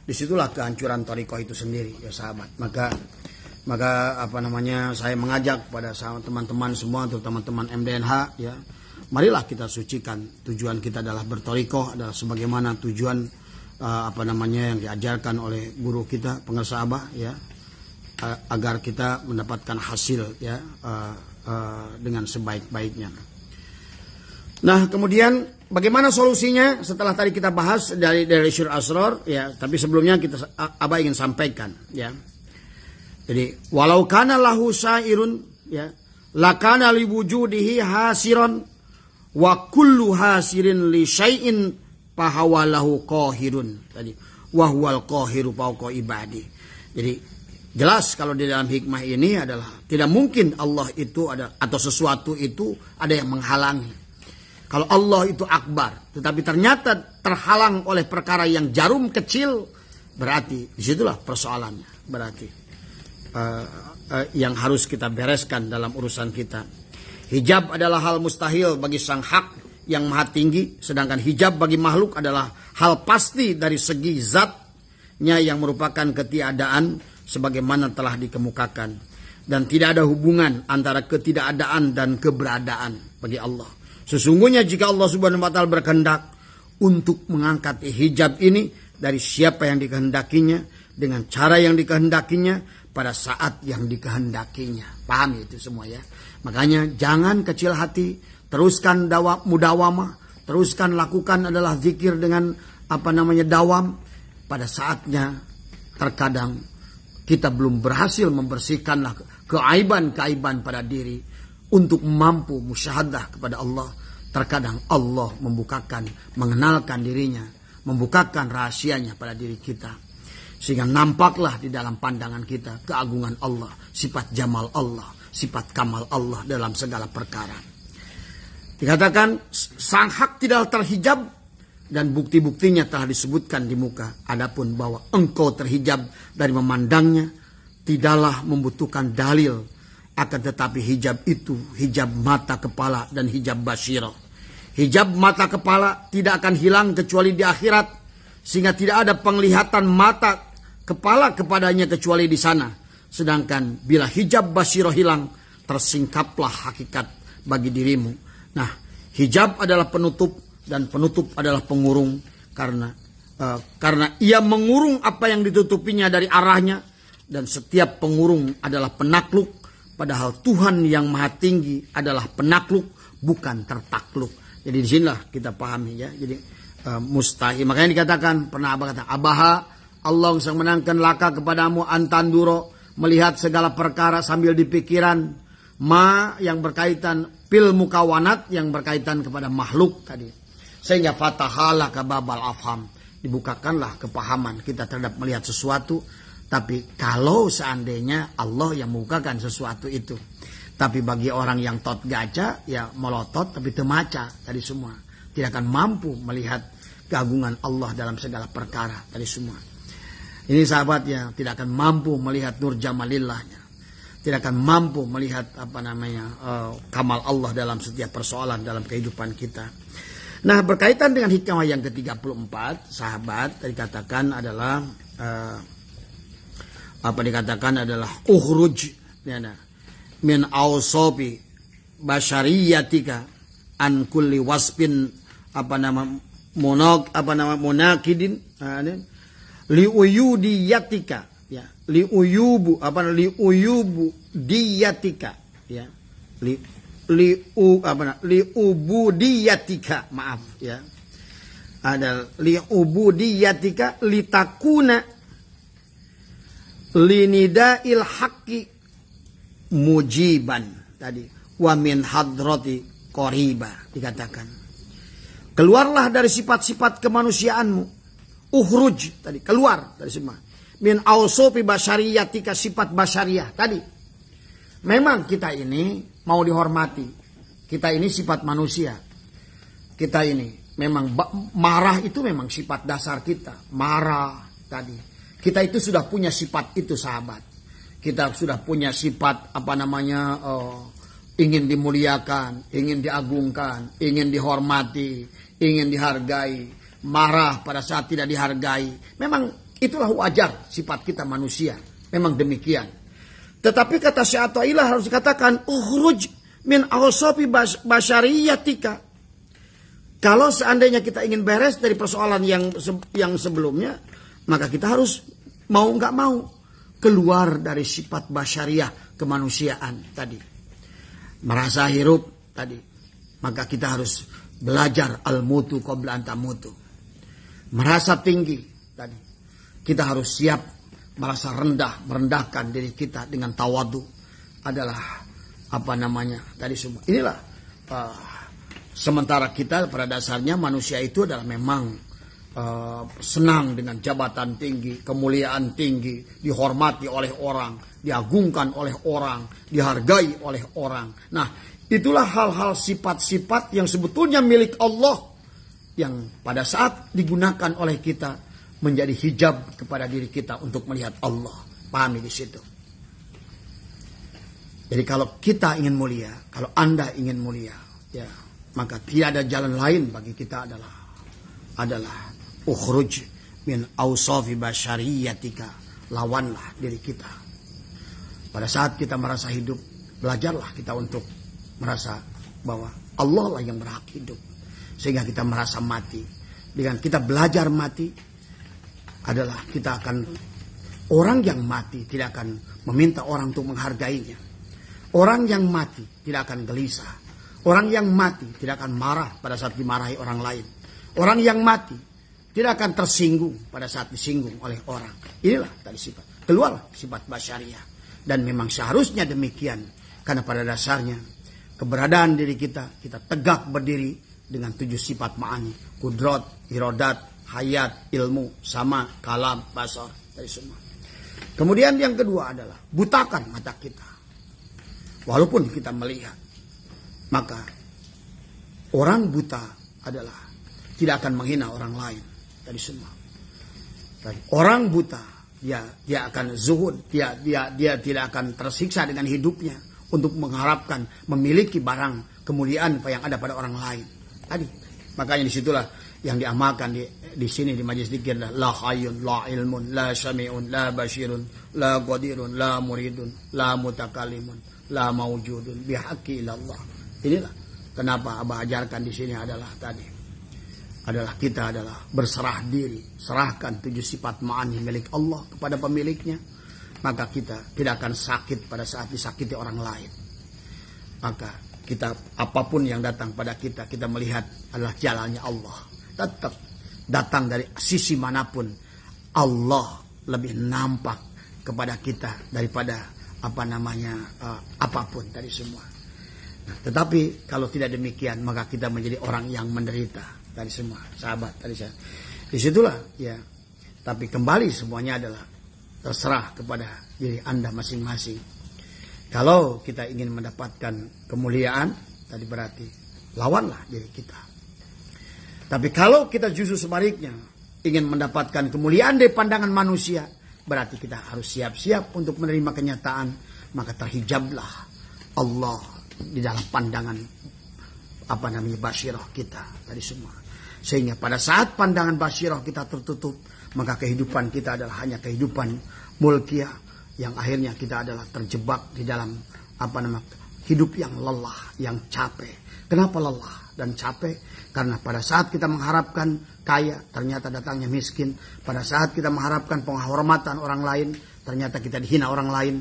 disitulah kehancuran thariqah itu sendiri, ya sahabat. Maka saya mengajak pada teman-teman semua, terutama teman MDNH, ya, marilah kita sucikan. Tujuan kita adalah bertorikoh, adalah sebagaimana tujuan yang diajarkan oleh guru kita pengasah Abah, ya, agar kita mendapatkan hasil, ya, dengan sebaik-baiknya. Nah, kemudian bagaimana solusinya setelah tadi kita bahas dari Syur Asrar, ya, tapi sebelumnya Abah ingin sampaikan, ya. Jadi walau kana lahu sa'irun, ya, lakana li wujudihi hasiron wa kullu hasirin li syai'in fahawalahu qahirun. Tadi wa huwal qahiru fawqa ibadi. Jadi jelas kalau di dalam hikmah ini adalah tidak mungkin Allah itu ada atau sesuatu itu ada yang menghalangi. Kalau Allah itu akbar, tetapi ternyata terhalang oleh perkara yang jarum kecil, berarti disitulah persoalannya. Berarti yang harus kita bereskan dalam urusan kita. Hijab adalah hal mustahil bagi sang hak yang maha tinggi, sedangkan hijab bagi makhluk adalah hal pasti dari segi zatnya yang merupakan ketiadaan sebagaimana telah dikemukakan. Dan tidak ada hubungan antara ketidakadaan dan keberadaan bagi Allah. Sesungguhnya jika Allah Subhanahu wa taala berkehendak untuk mengangkat hijab ini dari siapa yang dikehendakinya dengan cara yang dikehendakinya pada saat yang dikehendakinya. Paham itu semua, ya. Makanya jangan kecil hati, teruskan mudawamah, teruskan lakukan adalah zikir dengan dawam. Pada saatnya terkadang kita belum berhasil membersihkanlah keaiban-keaiban pada diri untuk mampu musyahadah kepada Allah. Terkadang Allah membukakan, mengenalkan dirinya, membukakan rahasianya pada diri kita. Sehingga nampaklah di dalam pandangan kita keagungan Allah, sifat jamal Allah, sifat kamal Allah dalam segala perkara. Dikatakan sang hak tidak terhijab dan bukti-buktinya telah disebutkan di muka. Adapun bahwa engkau terhijab dari memandangnya tidaklah membutuhkan dalil. Akan tetapi hijab itu hijab mata kepala dan hijab basyirah. Hijab mata kepala tidak akan hilang kecuali di akhirat. Sehingga tidak ada penglihatan mata kepala kepadanya kecuali di sana. Sedangkan bila hijab basyirah hilang, tersingkaplah hakikat bagi dirimu. Nah, hijab adalah penutup dan penutup adalah pengurung. Karena ia mengurung apa yang ditutupinya dari arahnya. Dan setiap pengurung adalah penakluk. Padahal Tuhan yang maha tinggi adalah penakluk, bukan tertakluk. Jadi disinilah kita pahami, ya. Jadi mustahil. Makanya dikatakan, pernah Abah kata, Abaha Allah yang menangkan laka kepadamu antanduro, melihat segala perkara sambil dipikiran, ma yang berkaitan pil mukawanat yang berkaitan kepada makhluk tadi. Sehingga fatahala kababal afham, dibukakanlah kepahaman kita terhadap melihat sesuatu. Tapi kalau seandainya Allah yang membukakan sesuatu itu. Tapi bagi orang yang tot gaca, ya melotot tapi temaca tadi semua. Tidak akan mampu melihat keagungan Allah dalam segala perkara tadi semua. Ini sahabatnya tidak akan mampu melihat nur jamalillahnya. Tidak akan mampu melihat kamal Allah dalam setiap persoalan dalam kehidupan kita. Nah, berkaitan dengan hikmah yang ke-34, sahabat tadi katakan adalah ukhruj min awsobi basyariyatika an kulli wasbin munakidin li uyudiyatika, ya, li uyubu diyatika, ya, li ubudiyatika, maaf, ya, ada li ubudiyatika litakuna linida'il haqqi mujiban tadi wa min hadrati qoriba, dikatakan keluarlah dari sifat-sifat kemanusiaanmu, ukhruj tadi, keluar dari semua min ausofi basyariyatika, sifat basyariyah tadi. Memang kita ini mau dihormati, kita ini sifat manusia, kita ini memang marah itu memang sifat dasar kita, marah tadi. Kita itu sudah punya sifat itu, sahabat. Kita sudah punya sifat ingin dimuliakan, ingin diagungkan, ingin dihormati, ingin dihargai, marah pada saat tidak dihargai. Memang itulah wajar sifat kita manusia. Memang demikian. Tetapi kata Syekh Athaillah harus dikatakan ukhruj min awsafi basyariyatika. Kalau seandainya kita ingin beres dari persoalan yang sebelumnya, maka kita harus mau nggak mau keluar dari sifat basyariah kemanusiaan tadi. Merasa hirup tadi. Maka kita harus belajar al-mutu qabla an tamutu. Merasa tinggi tadi. Kita harus siap merasa rendah, merendahkan diri kita dengan tawadu. Adalah tadi semua. Inilah sementara kita pada dasarnya manusia itu adalah memang senang dengan jabatan tinggi, kemuliaan tinggi, dihormati oleh orang, diagungkan oleh orang, dihargai oleh orang. Nah, itulah hal-hal sifat-sifat yang sebetulnya milik Allah yang pada saat digunakan oleh kita menjadi hijab kepada diri kita untuk melihat Allah. Pahami di situ. Jadi kalau kita ingin mulia, kalau Anda ingin mulia, ya, maka tidak ada jalan lain bagi kita adalah ukhruj min awsafi basyariyatika. Lawanlah diri kita. Pada saat kita merasa hidup, belajarlah kita untuk merasa bahwa Allah lah yang berhak hidup. Sehingga kita merasa mati. Dengan kita belajar mati adalah kita akan, orang yang mati tidak akan meminta orang untuk menghargainya. Orang yang mati tidak akan gelisah. Orang yang mati tidak akan marah pada saat dimarahi orang lain. Orang yang mati tidak akan tersinggung pada saat disinggung oleh orang. Inilah tadi sifat. Keluar sifat basyariah. Dan memang seharusnya demikian. Karena pada dasarnya keberadaan diri kita tegak berdiri dengan 7 sifat ma'ani. Kudrat, irodat, hayat, ilmu, sama, kalam, basar. Dari semua. Kemudian yang kedua adalah butakan mata kita. Walaupun kita melihat, maka orang buta adalah tidak akan menghina orang lain. Tadi semua. Orang buta, dia akan zuhud, dia tidak akan tersiksa dengan hidupnya untuk mengharapkan memiliki barang kemuliaan yang ada pada orang lain. Tadi, makanya disitulah yang diamalkan di sini di majelis zikir, la hayyun, la ilmun, la syami'un, la basyirun, la qadirun, la muridun, la mutakallimun, la mawjudun bihaqqi ilallah. Inilah kenapa Abah ajarkan di sini adalah kita berserah diri, serahkan 7 sifat ma'ani milik Allah kepada pemiliknya, maka kita tidak akan sakit pada saat disakiti orang lain. Maka kita apapun yang datang pada kita melihat adalah jalannya Allah. Tetap datang dari sisi manapun, Allah lebih nampak kepada kita daripada apapun dari semua. Nah, tetapi kalau tidak demikian, maka kita menjadi orang yang menderita dari semua. Sahabat tadi saya. Disitulah ya. Tapi kembali semuanya adalah terserah kepada diri Anda masing-masing. Kalau kita ingin mendapatkan kemuliaan, tadi berarti lawanlah diri kita. Tapi kalau kita justru sebaliknya ingin mendapatkan kemuliaan dari pandangan manusia, berarti kita harus siap-siap untuk menerima kenyataan. Maka terhijablah Allah di dalam pandangan basyirah kita tadi semua. Sehingga pada saat pandangan basyirah kita tertutup, maka kehidupan kita adalah hanya kehidupan mulkiyah yang akhirnya kita adalah terjebak di dalam hidup yang lelah, yang capek. Kenapa lelah dan capek? Karena pada saat kita mengharapkan kaya, ternyata datangnya miskin. Pada saat kita mengharapkan penghormatan orang lain, ternyata kita dihina orang lain.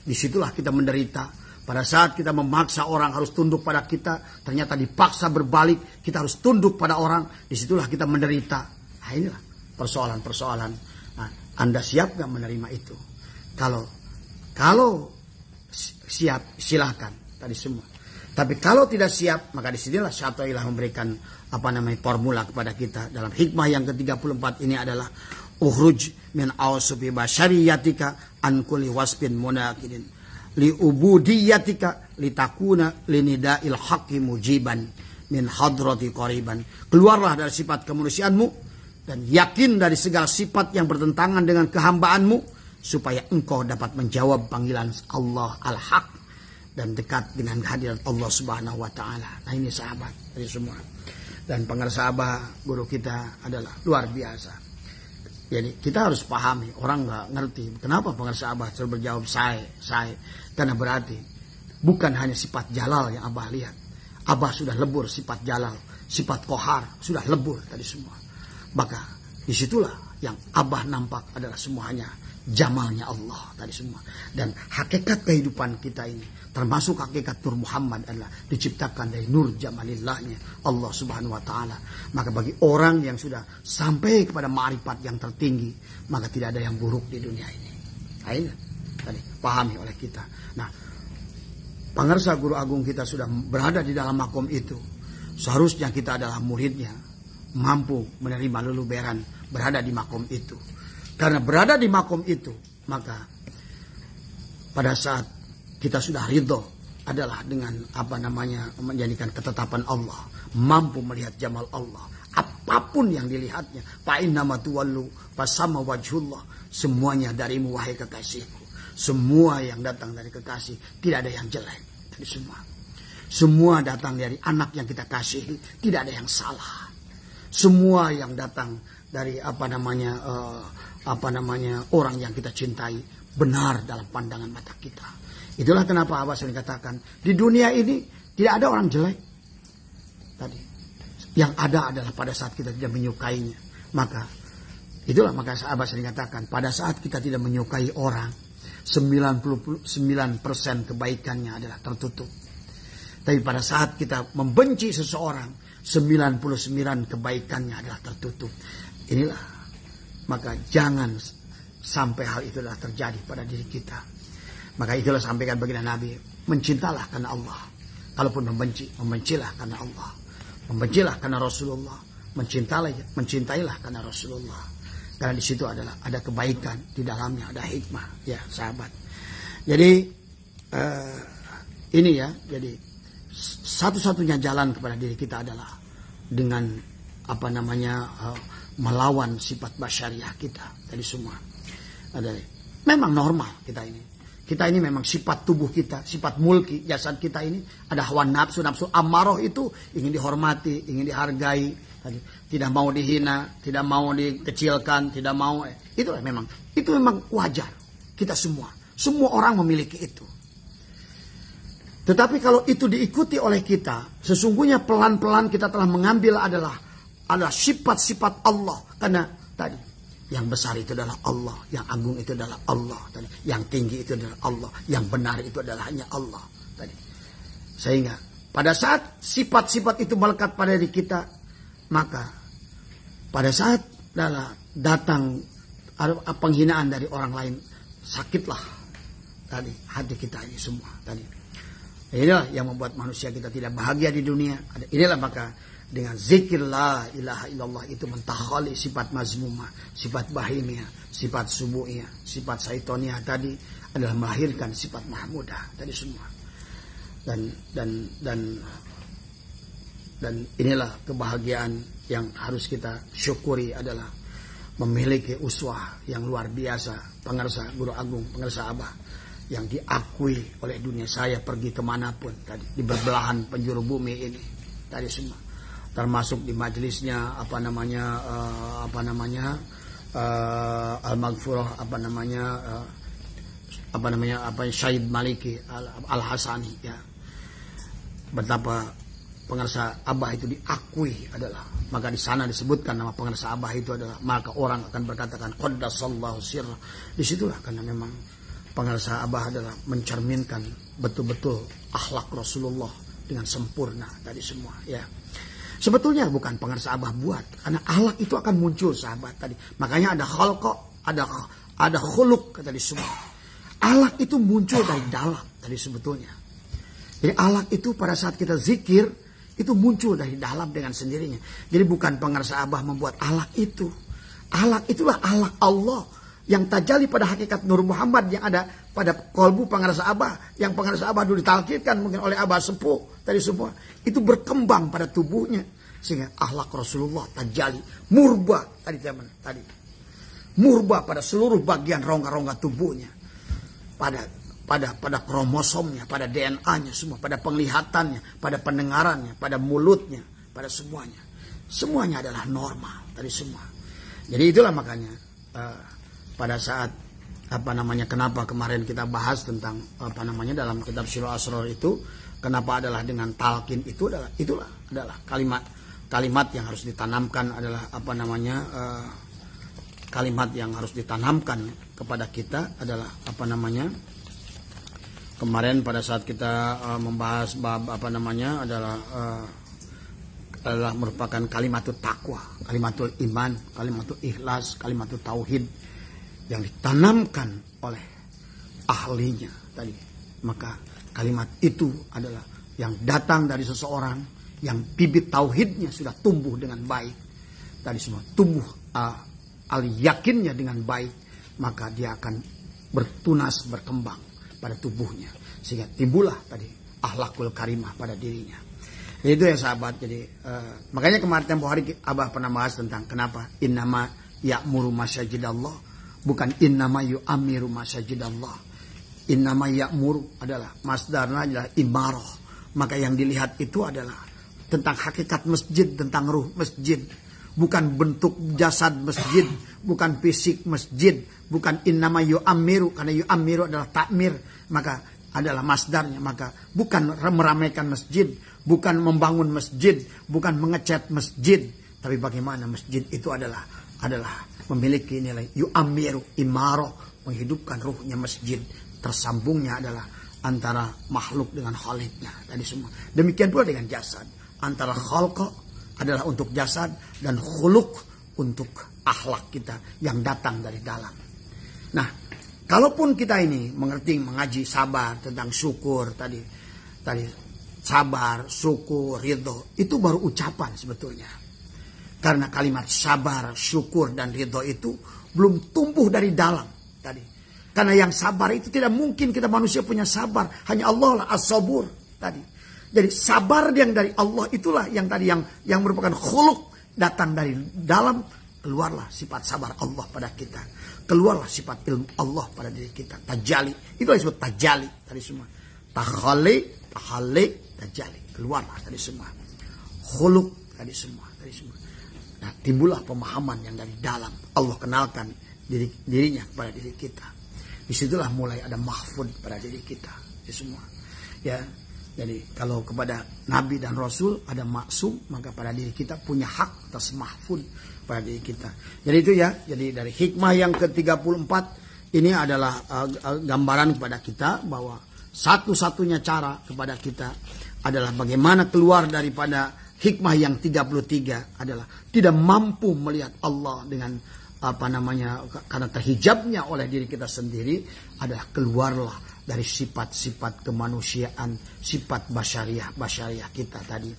Disitulah kita menderita. Pada saat kita memaksa orang harus tunduk pada kita, ternyata dipaksa berbalik, kita harus tunduk pada orang. Disitulah kita menderita. Nah, inilah persoalan-persoalan. Nah, Anda siap gak menerima itu? Kalau siap, silakan tadi semua. Tapi kalau tidak siap, maka disinilah Syaikhullah memberikan formula kepada kita dalam hikmah yang ke-34 ini adalah ukhruj min awsubi basyariyatika an kulli wasbin munaqidin li ubudiyatika litakuna linida'il haqqi mujiban min hadrati qariban. Keluarlah dari sifat kemanusiaanmu dan yakin dari segala sifat yang bertentangan dengan kehambaanmu, supaya engkau dapat menjawab panggilan Allah al-haq dan dekat dengan kehadiran Allah Subhanahu wa taala. Nah, ini sahabat dari semua. Dan pengersa Abah guru kita adalah luar biasa. Jadi kita harus pahami, orang nggak ngerti kenapa pengersa Abah selalu berjawab saya. Karena berarti Bukan hanya sifat jalal yang Abah lihat. Abah sudah lebur sifat jalal, sifat kohar sudah lebur tadi semua. Maka disitulah yang Abah nampak adalah semuanya jamalnya Allah tadi semua. Dan hakikat kehidupan kita ini, termasuk hakikat Nur Muhammad, adalah diciptakan dari nur jamalillahnya Allah subhanahu wa ta'ala. Maka bagi orang yang sudah sampai kepada ma'rifat yang tertinggi, maka tidak ada yang buruk di dunia ini. Nah, ini tadi pahami oleh kita. Nah, Pangarsa Guru Agung kita sudah berada di dalam makom itu. Seharusnya kita adalah muridnya, mampu menerima luluberan berada di makom itu. Karena berada di makom itu, maka pada saat kita sudah ridho adalah dengan menjadikan ketetapan Allah, mampu melihat jamal Allah. Apapun yang dilihatnya, fa innama tuwallu fasamma wajhullah, semuanya darimu wahai kekasihku. Semua yang datang dari kekasih, tidak ada yang jelek. Dari semua datang dari anak yang kita kasihi, tidak ada yang salah. Semua yang datang dari orang yang kita cintai, benar dalam pandangan mata kita. Itulah kenapa Abah sering katakan, di dunia ini tidak ada orang jelek. Tadi yang ada adalah pada saat kita tidak menyukainya. Maka Abah sering katakan, pada saat kita tidak menyukai orang, 99% kebaikannya adalah tertutup. Tapi pada saat kita membenci seseorang, 99 kebaikannya adalah tertutup. Inilah, maka jangan sampai hal itu adalah terjadi pada diri kita. Maka itulah sampaikan baginda Nabi, mencintalah karena Allah. Kalaupun membenci, membencilah karena Allah. Membencilah karena Rasulullah, mencintailah karena Rasulullah. Karena di situ ada kebaikan, di dalamnya ada hikmah, ya sahabat. Jadi ini ya, jadi satu-satunya jalan kepada diri kita adalah dengan melawan sifat basyariah kita tadi semua. Memang normal kita ini. Kita ini memang sifat tubuh kita, sifat mulki, jasad kita ini ada hawa nafsu amarah itu ingin dihormati, ingin dihargai. Tidak mau dihina, tidak mau dikecilkan, tidak mau. Itu memang wajar. Kita semua orang memiliki itu. Tetapi kalau itu diikuti oleh kita, sesungguhnya pelan-pelan kita telah mengambil adalah sifat-sifat Allah. Karena tadi yang besar itu adalah Allah, yang agung itu adalah Allah, tadi yang tinggi itu adalah Allah, yang benar itu adalah hanya Allah. Tadi sehingga pada saat sifat-sifat itu melekat pada diri kita, maka pada saat datang penghinaan dari orang lain, sakitlah tadi hati kita ini semua tadi. Inilah yang membuat manusia kita tidak bahagia di dunia. Inilah maka dengan zikir la ilaha illallah itu mentakhali sifat mazmumah, sifat bahimiyah, sifat subuhiyah, sifat syaitoniah tadi adalah melahirkan sifat mahmudah tadi semua. Dan inilah kebahagiaan yang harus kita syukuri adalah memiliki uswah yang luar biasa, Pangarsa Guru Agung, Pangarsa Abah yang diakui oleh dunia. Saya pergi kemanapun tadi di berbelahan penjuru bumi ini tadi semua, termasuk di majelisnya Al-Maghfurah Syahid Maliki Al-Hasani ya. Betapa Pangarsa Abah itu diakui adalah, maka di sana disebutkan nama Pangarsa Abah itu adalah, maka orang akan berkatakan qaddasallahu sirra. Disitulah karena memang Pangarsa Abah adalah mencerminkan betul-betul akhlak Rasulullah dengan sempurna tadi semua ya. Sebetulnya bukan Pangarsa Abah buat, karena akhlak itu akan muncul sahabat tadi. Makanya ada khalqa, ada khuluq tadi semua. Akhlak itu muncul dari dalam tadi sebetulnya. Jadi akhlak itu pada saat kita zikir itu muncul dari dalam dengan sendirinya. Jadi bukan Pangarsa Abah membuat akhlak itu. Akhlak itulah akhlak Allah yang tajali pada hakikat Nur Muhammad yang ada pada kolbu Pangarsa Abah, yang Pangarsa Abah dulu ditalkirkan mungkin oleh Abah Sepuh tadi semua. Itu berkembang pada tubuhnya sehingga akhlak Rasulullah tajali murba tadi. Murba pada seluruh bagian rongga-rongga tubuhnya. Pada kromosomnya, pada DNA-nya semua, pada penglihatannya, pada pendengarannya, pada mulutnya, pada semuanya. Semuanya adalah normal tadi semua. Jadi itulah makanya pada saat apa namanya, kenapa kemarin kita bahas tentang apa namanya dalam kitab Sirul Asrar itu, kenapa adalah dengan talqin itu adalah kalimat yang harus ditanamkan, adalah apa namanya kalimat yang harus ditanamkan kepada kita adalah apa namanya, kemarin pada saat kita membahas bab apa namanya adalah merupakan kalimatul takwa, kalimatul iman, kalimatul ikhlas, kalimatul tauhid yang ditanamkan oleh ahlinya tadi. Maka kalimat itu adalah yang datang dari seseorang yang bibit tauhidnya sudah tumbuh dengan baik tadi semua, tumbuh al-yakinnya dengan baik, maka dia akan bertunas, berkembang pada tubuhnya, sehingga timbullah tadi akhlakul karimah pada dirinya. Itu ya sahabat. Jadi makanya kemarin tempo hari Abah pernah bahas tentang kenapa innama ya'muru masajidallah, bukan innama yu'amiru masajidallah. Innama ya'muru adalah masdarnya adalah imarah. Maka yang dilihat itu adalah tentang hakikat masjid, tentang ruh masjid, bukan bentuk jasad masjid, bukan fisik masjid, bukan innama yu'amiru, karena yu'amiru adalah takmir, maka adalah masdarnya. Maka bukan meramaikan masjid, bukan membangun masjid, bukan mengecat masjid, tapi bagaimana masjid itu adalah memiliki nilai yu'amiru, imarah, menghidupkan ruhnya masjid. Tersambungnya adalah antara makhluk dengan khaliknya tadi semua. Demikian pula dengan jasad, antara khalqa adalah untuk jasad dan khuluk untuk akhlak kita yang datang dari dalam. Nah, kalaupun kita ini mengaji sabar, tentang syukur tadi sabar, syukur, ridho, itu baru ucapan sebetulnya. Karena kalimat sabar, syukur, dan ridho itu belum tumbuh dari dalam tadi. Karena yang sabar itu tidak mungkin kita manusia punya sabar. Hanya Allah lah as-sabur tadi. Jadi sabar yang dari Allah itulah yang tadi yang merupakan khuluk, datang dari dalam, keluarlah sifat sabar Allah pada kita. Keluarlah sifat ilmu Allah pada diri kita. Tajali, itulah disebut tajali tadi semua. Takhali, tajali, keluarlah tadi semua. Khuluk tadi semua. Nah, timbullah pemahaman yang dari dalam. Allah kenalkan dirinya kepada diri kita. Disitulah mulai ada mahfud pada diri kita. Itu semua. Ya, jadi kalau kepada Nabi dan Rasul ada maksum, maka pada diri kita punya hak atas mahfud pada diri kita. Jadi itu ya. Jadi dari hikmah yang ke-34 ini adalah gambaran kepada kita bahwa satu-satunya cara kepada kita adalah bagaimana keluar daripada hikmah yang 33 adalah tidak mampu melihat Allah dengan apa namanya, karena terhijabnya oleh diri kita sendiri, adalah keluarlah dari sifat-sifat kemanusiaan, sifat basyariah kita tadi.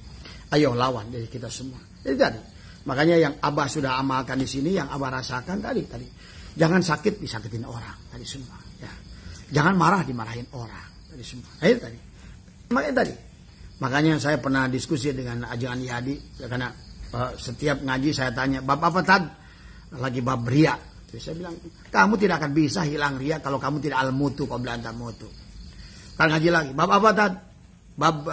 Ayo lawan diri kita semua. Jadi tadi, makanya yang Abah sudah amalkan di sini, yang Abah rasakan tadi. Jangan sakit disakitin orang tadi semua. Ya. Jangan marah dimarahin orang tadi semua. Ayo tadi. Makanya saya pernah diskusi dengan Ajangan Yadi, karena setiap ngaji saya tanya, bab apa tad? Lagi bab ria. Jadi saya bilang, kamu tidak akan bisa hilang ria kalau kamu tidak al-mutu qabla an tamutu. Kan ngaji lagi, bab apa tad? Bab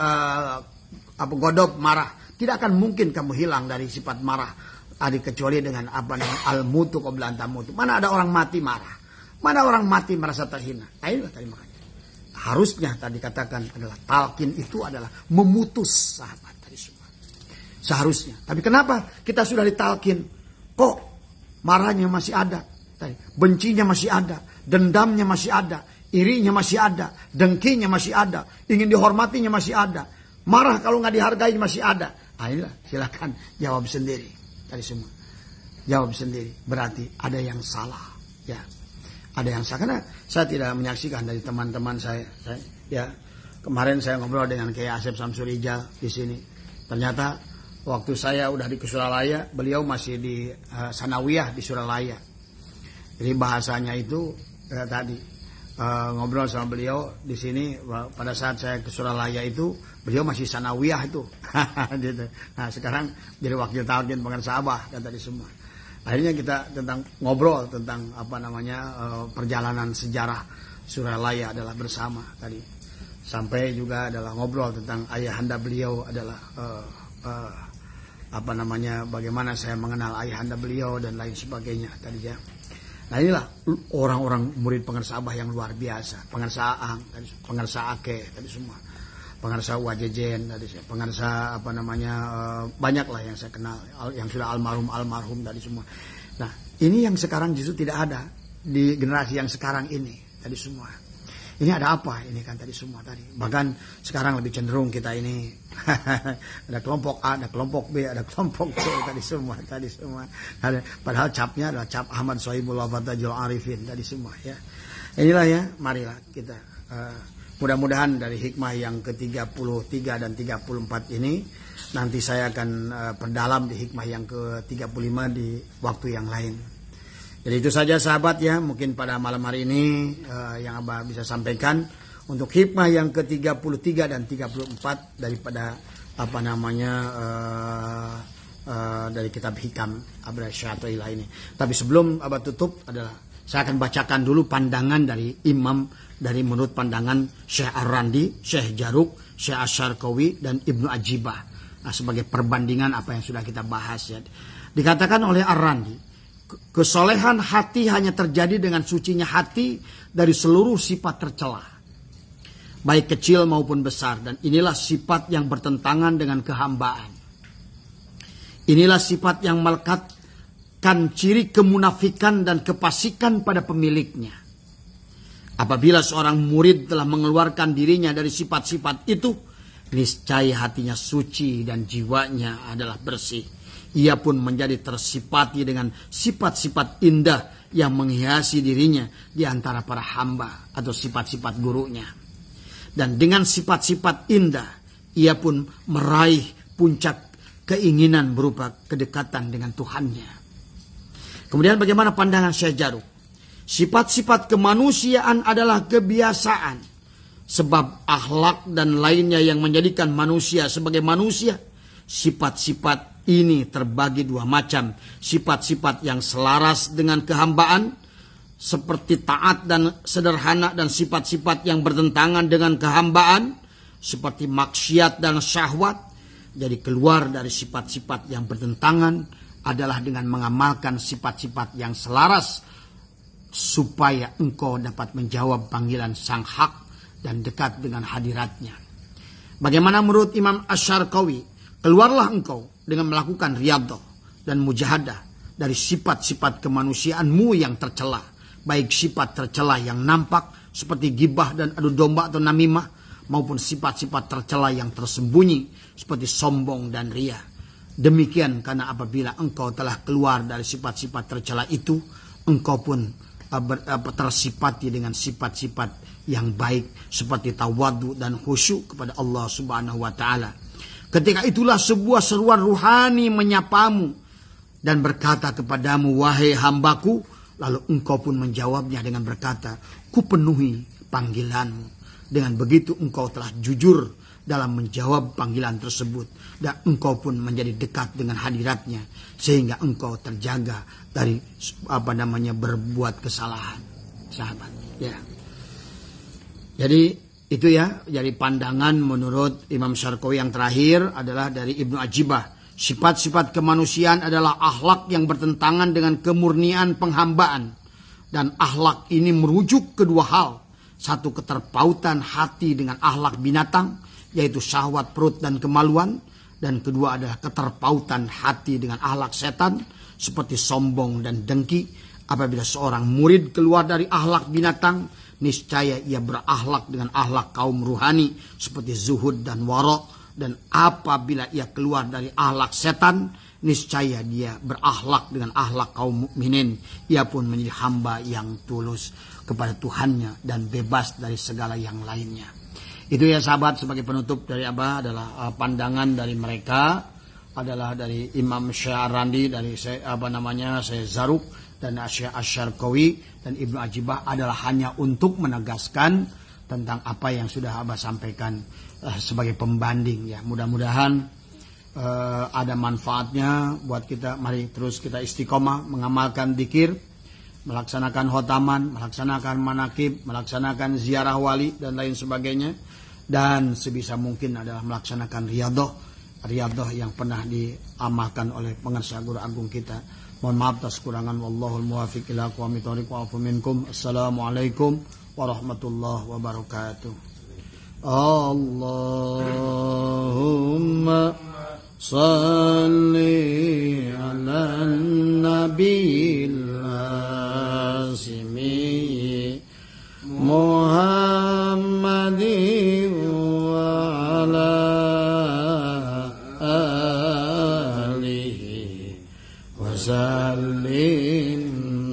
apa godop, marah. Tidak akan mungkin kamu hilang dari sifat marah, kecuali dengan apa namanya al-mutu qabla an tamutu. Mana ada orang mati marah? Mana orang mati merasa terhina? Nah, inilah tadi makanya. Harusnya tadi katakan adalah talqin itu adalah memutus sahabat tadi semua. Seharusnya. Tapi kenapa kita sudah ditalqin kok marahnya masih ada, tadi bencinya masih ada, dendamnya masih ada, irinya masih ada, dengkinya masih ada, ingin dihormatinya masih ada, marah kalau nggak dihargai masih ada. Nah, inilah silakan jawab sendiri tadi semua. Jawab sendiri. Berarti ada yang salah, ya. Ada yang salah, karena saya tidak menyaksikan dari teman-teman saya ya, kemarin saya ngobrol dengan Kiai Asep Samsurijal di sini. Ternyata waktu saya udah di Suralaya, beliau masih di Sanawiyah di Suralaya. Jadi bahasanya itu tadi ngobrol sama beliau di sini pada saat saya ke Suralaya itu, beliau masih Sanawiyah itu. Gitu. Nah, sekarang jadi wakil talqin pengarsa Abah dan tadi semua. Akhirnya kita tentang ngobrol tentang apa namanya perjalanan sejarah Suralaya adalah bersama tadi. Sampai juga adalah ngobrol tentang ayahanda beliau adalah apa namanya, bagaimana saya mengenal ayahanda beliau dan lain sebagainya tadi ya. Nah inilah orang-orang murid pengarsa Abah yang luar biasa. Pengarsa Aang, pengarsa Ake tadi semua. Pengarsa Wajejen tadi, pengarsa apa namanya, banyak lah yang saya kenal, yang sudah almarhum tadi semua. Nah ini yang sekarang justru tidak ada di generasi yang sekarang ini tadi semua. Ini ada apa ini kan tadi semua tadi. Bahkan sekarang lebih cenderung kita ini ada kelompok A, ada kelompok B, ada kelompok C tadi semua. Padahal capnya adalah cap Ahmad Sohibul Wafatajul Arifin tadi semua ya. Inilah ya, marilah kita mudah-mudahan dari hikmah yang ke-33 dan 34 ini nanti saya akan perdalam di hikmah yang ke-35 di waktu yang lain. Jadi itu saja sahabat ya, mungkin pada malam hari ini yang Abah bisa sampaikan untuk hikmah yang ke-33 dan 34 daripada apa namanya dari kitab Hikam Abdul Syatilah ini. Tapi sebelum Abah tutup adalah saya akan bacakan dulu pandangan dari imam dari menurut pandangan Syekh Ar-Randi, Syekh Jaruk, Syekh Asyarkawi dan Ibnu Ajibah. Nah, sebagai perbandingan apa yang sudah kita bahas ya. Dikatakan oleh Ar-Randi, kesolehan hati hanya terjadi dengan sucinya hati dari seluruh sifat tercela, baik kecil maupun besar. Dan inilah sifat yang bertentangan dengan kehambaan. Inilah sifat yang melekatkan ciri kemunafikan dan kefasikan pada pemiliknya. Apabila seorang murid telah mengeluarkan dirinya dari sifat-sifat itu, niscaya hatinya suci dan jiwanya adalah bersih. Ia pun menjadi tersifati dengan sifat-sifat indah yang menghiasi dirinya di antara para hamba atau sifat-sifat gurunya. Dan dengan sifat-sifat indah, ia pun meraih puncak keinginan berupa kedekatan dengan Tuhannya. Kemudian bagaimana pandangan Syekh Jaruk? Sifat-sifat kemanusiaan adalah kebiasaan, sebab akhlak dan lainnya yang menjadikan manusia sebagai manusia. Sifat-sifat ini terbagi dua macam. Sifat-sifat yang selaras dengan kehambaan, seperti taat dan sederhana, dan sifat-sifat yang bertentangan dengan kehambaan, seperti maksiat dan syahwat. Jadi keluar dari sifat-sifat yang bertentangan adalah dengan mengamalkan sifat-sifat yang selaras, supaya engkau dapat menjawab panggilan sang hak dan dekat dengan hadiratnya. Bagaimana menurut Imam Asyarkawi? Keluarlah engkau dengan melakukan riyadhah dan mujahadah dari sifat-sifat kemanusiaanmu yang tercela, baik sifat tercela yang nampak seperti gibah dan adu domba atau namimah, maupun sifat-sifat tercela yang tersembunyi seperti sombong dan riya. Demikian karena apabila engkau telah keluar dari sifat-sifat tercela itu, engkau pun tersifati dengan sifat-sifat yang baik seperti tawadhu dan khusyuk kepada Allah Subhanahu wa taala. Ketika itulah sebuah seruan ruhani menyapamu dan berkata kepadamu, wahai hambaku, lalu engkau pun menjawabnya dengan berkata, kupenuhi panggilanmu. Dengan begitu engkau telah jujur dalam menjawab panggilan tersebut, dan engkau pun menjadi dekat dengan hadiratnya, sehingga engkau terjaga dari berbuat kesalahan, sahabat ya. Jadi itu ya, jadi pandangan menurut Imam Syarkawi yang terakhir adalah dari Ibnu Ajibah. Sifat-sifat kemanusiaan adalah akhlak yang bertentangan dengan kemurnian penghambaan, dan akhlak ini merujuk kedua hal. Satu, keterpautan hati dengan akhlak binatang, yaitu syahwat perut dan kemaluan. Dan kedua adalah keterpautan hati dengan akhlak setan, seperti sombong dan dengki. Apabila seorang murid keluar dari akhlak binatang, niscaya ia berakhlak dengan akhlak kaum ruhani, seperti zuhud dan wara'. Dan apabila ia keluar dari akhlak setan, niscaya dia berakhlak dengan akhlak kaum mukminin. Ia pun menjadi hamba yang tulus kepada Tuhannya dan bebas dari segala yang lainnya. Itu ya sahabat, sebagai penutup dari Abah adalah pandangan dari mereka, adalah dari Imam Syekh Ar-Randi, dari Syekh Zaruk dan Syekh Asyarkawi dan Ibnu Ajibah, adalah hanya untuk menegaskan tentang apa yang sudah Abah sampaikan sebagai pembanding ya. Mudah-mudahan ada manfaatnya buat kita. Mari terus kita istiqomah mengamalkan dzikir, melaksanakan khotaman, melaksanakan manakib, melaksanakan ziarah wali dan lain sebagainya. Dan sebisa mungkin adalah melaksanakan riyadhah yang pernah diamalkan oleh pengarsa guru agung kita Mohon maaf atas kekurangan. Wallahul muwaffiq ila aqwamit thoriq wa afu minkum. Assalamualaikum warahmatullahi wabarakatuh. Allahumma salli ala nabiyil hasimi Muhammadin wa ala alihi wa sallim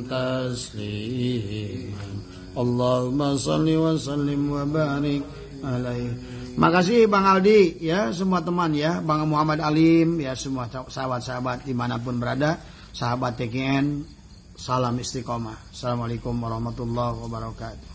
tasliman. Allahumma salli wa sallim wa barik alaihi. Makasih Bang Aldi ya, semua teman ya, Bang Muhammad Alim ya, semua sahabat-sahabat dimanapun berada, sahabat TKN, salam istiqomah. Assalamualaikum warahmatullahi wabarakatuh.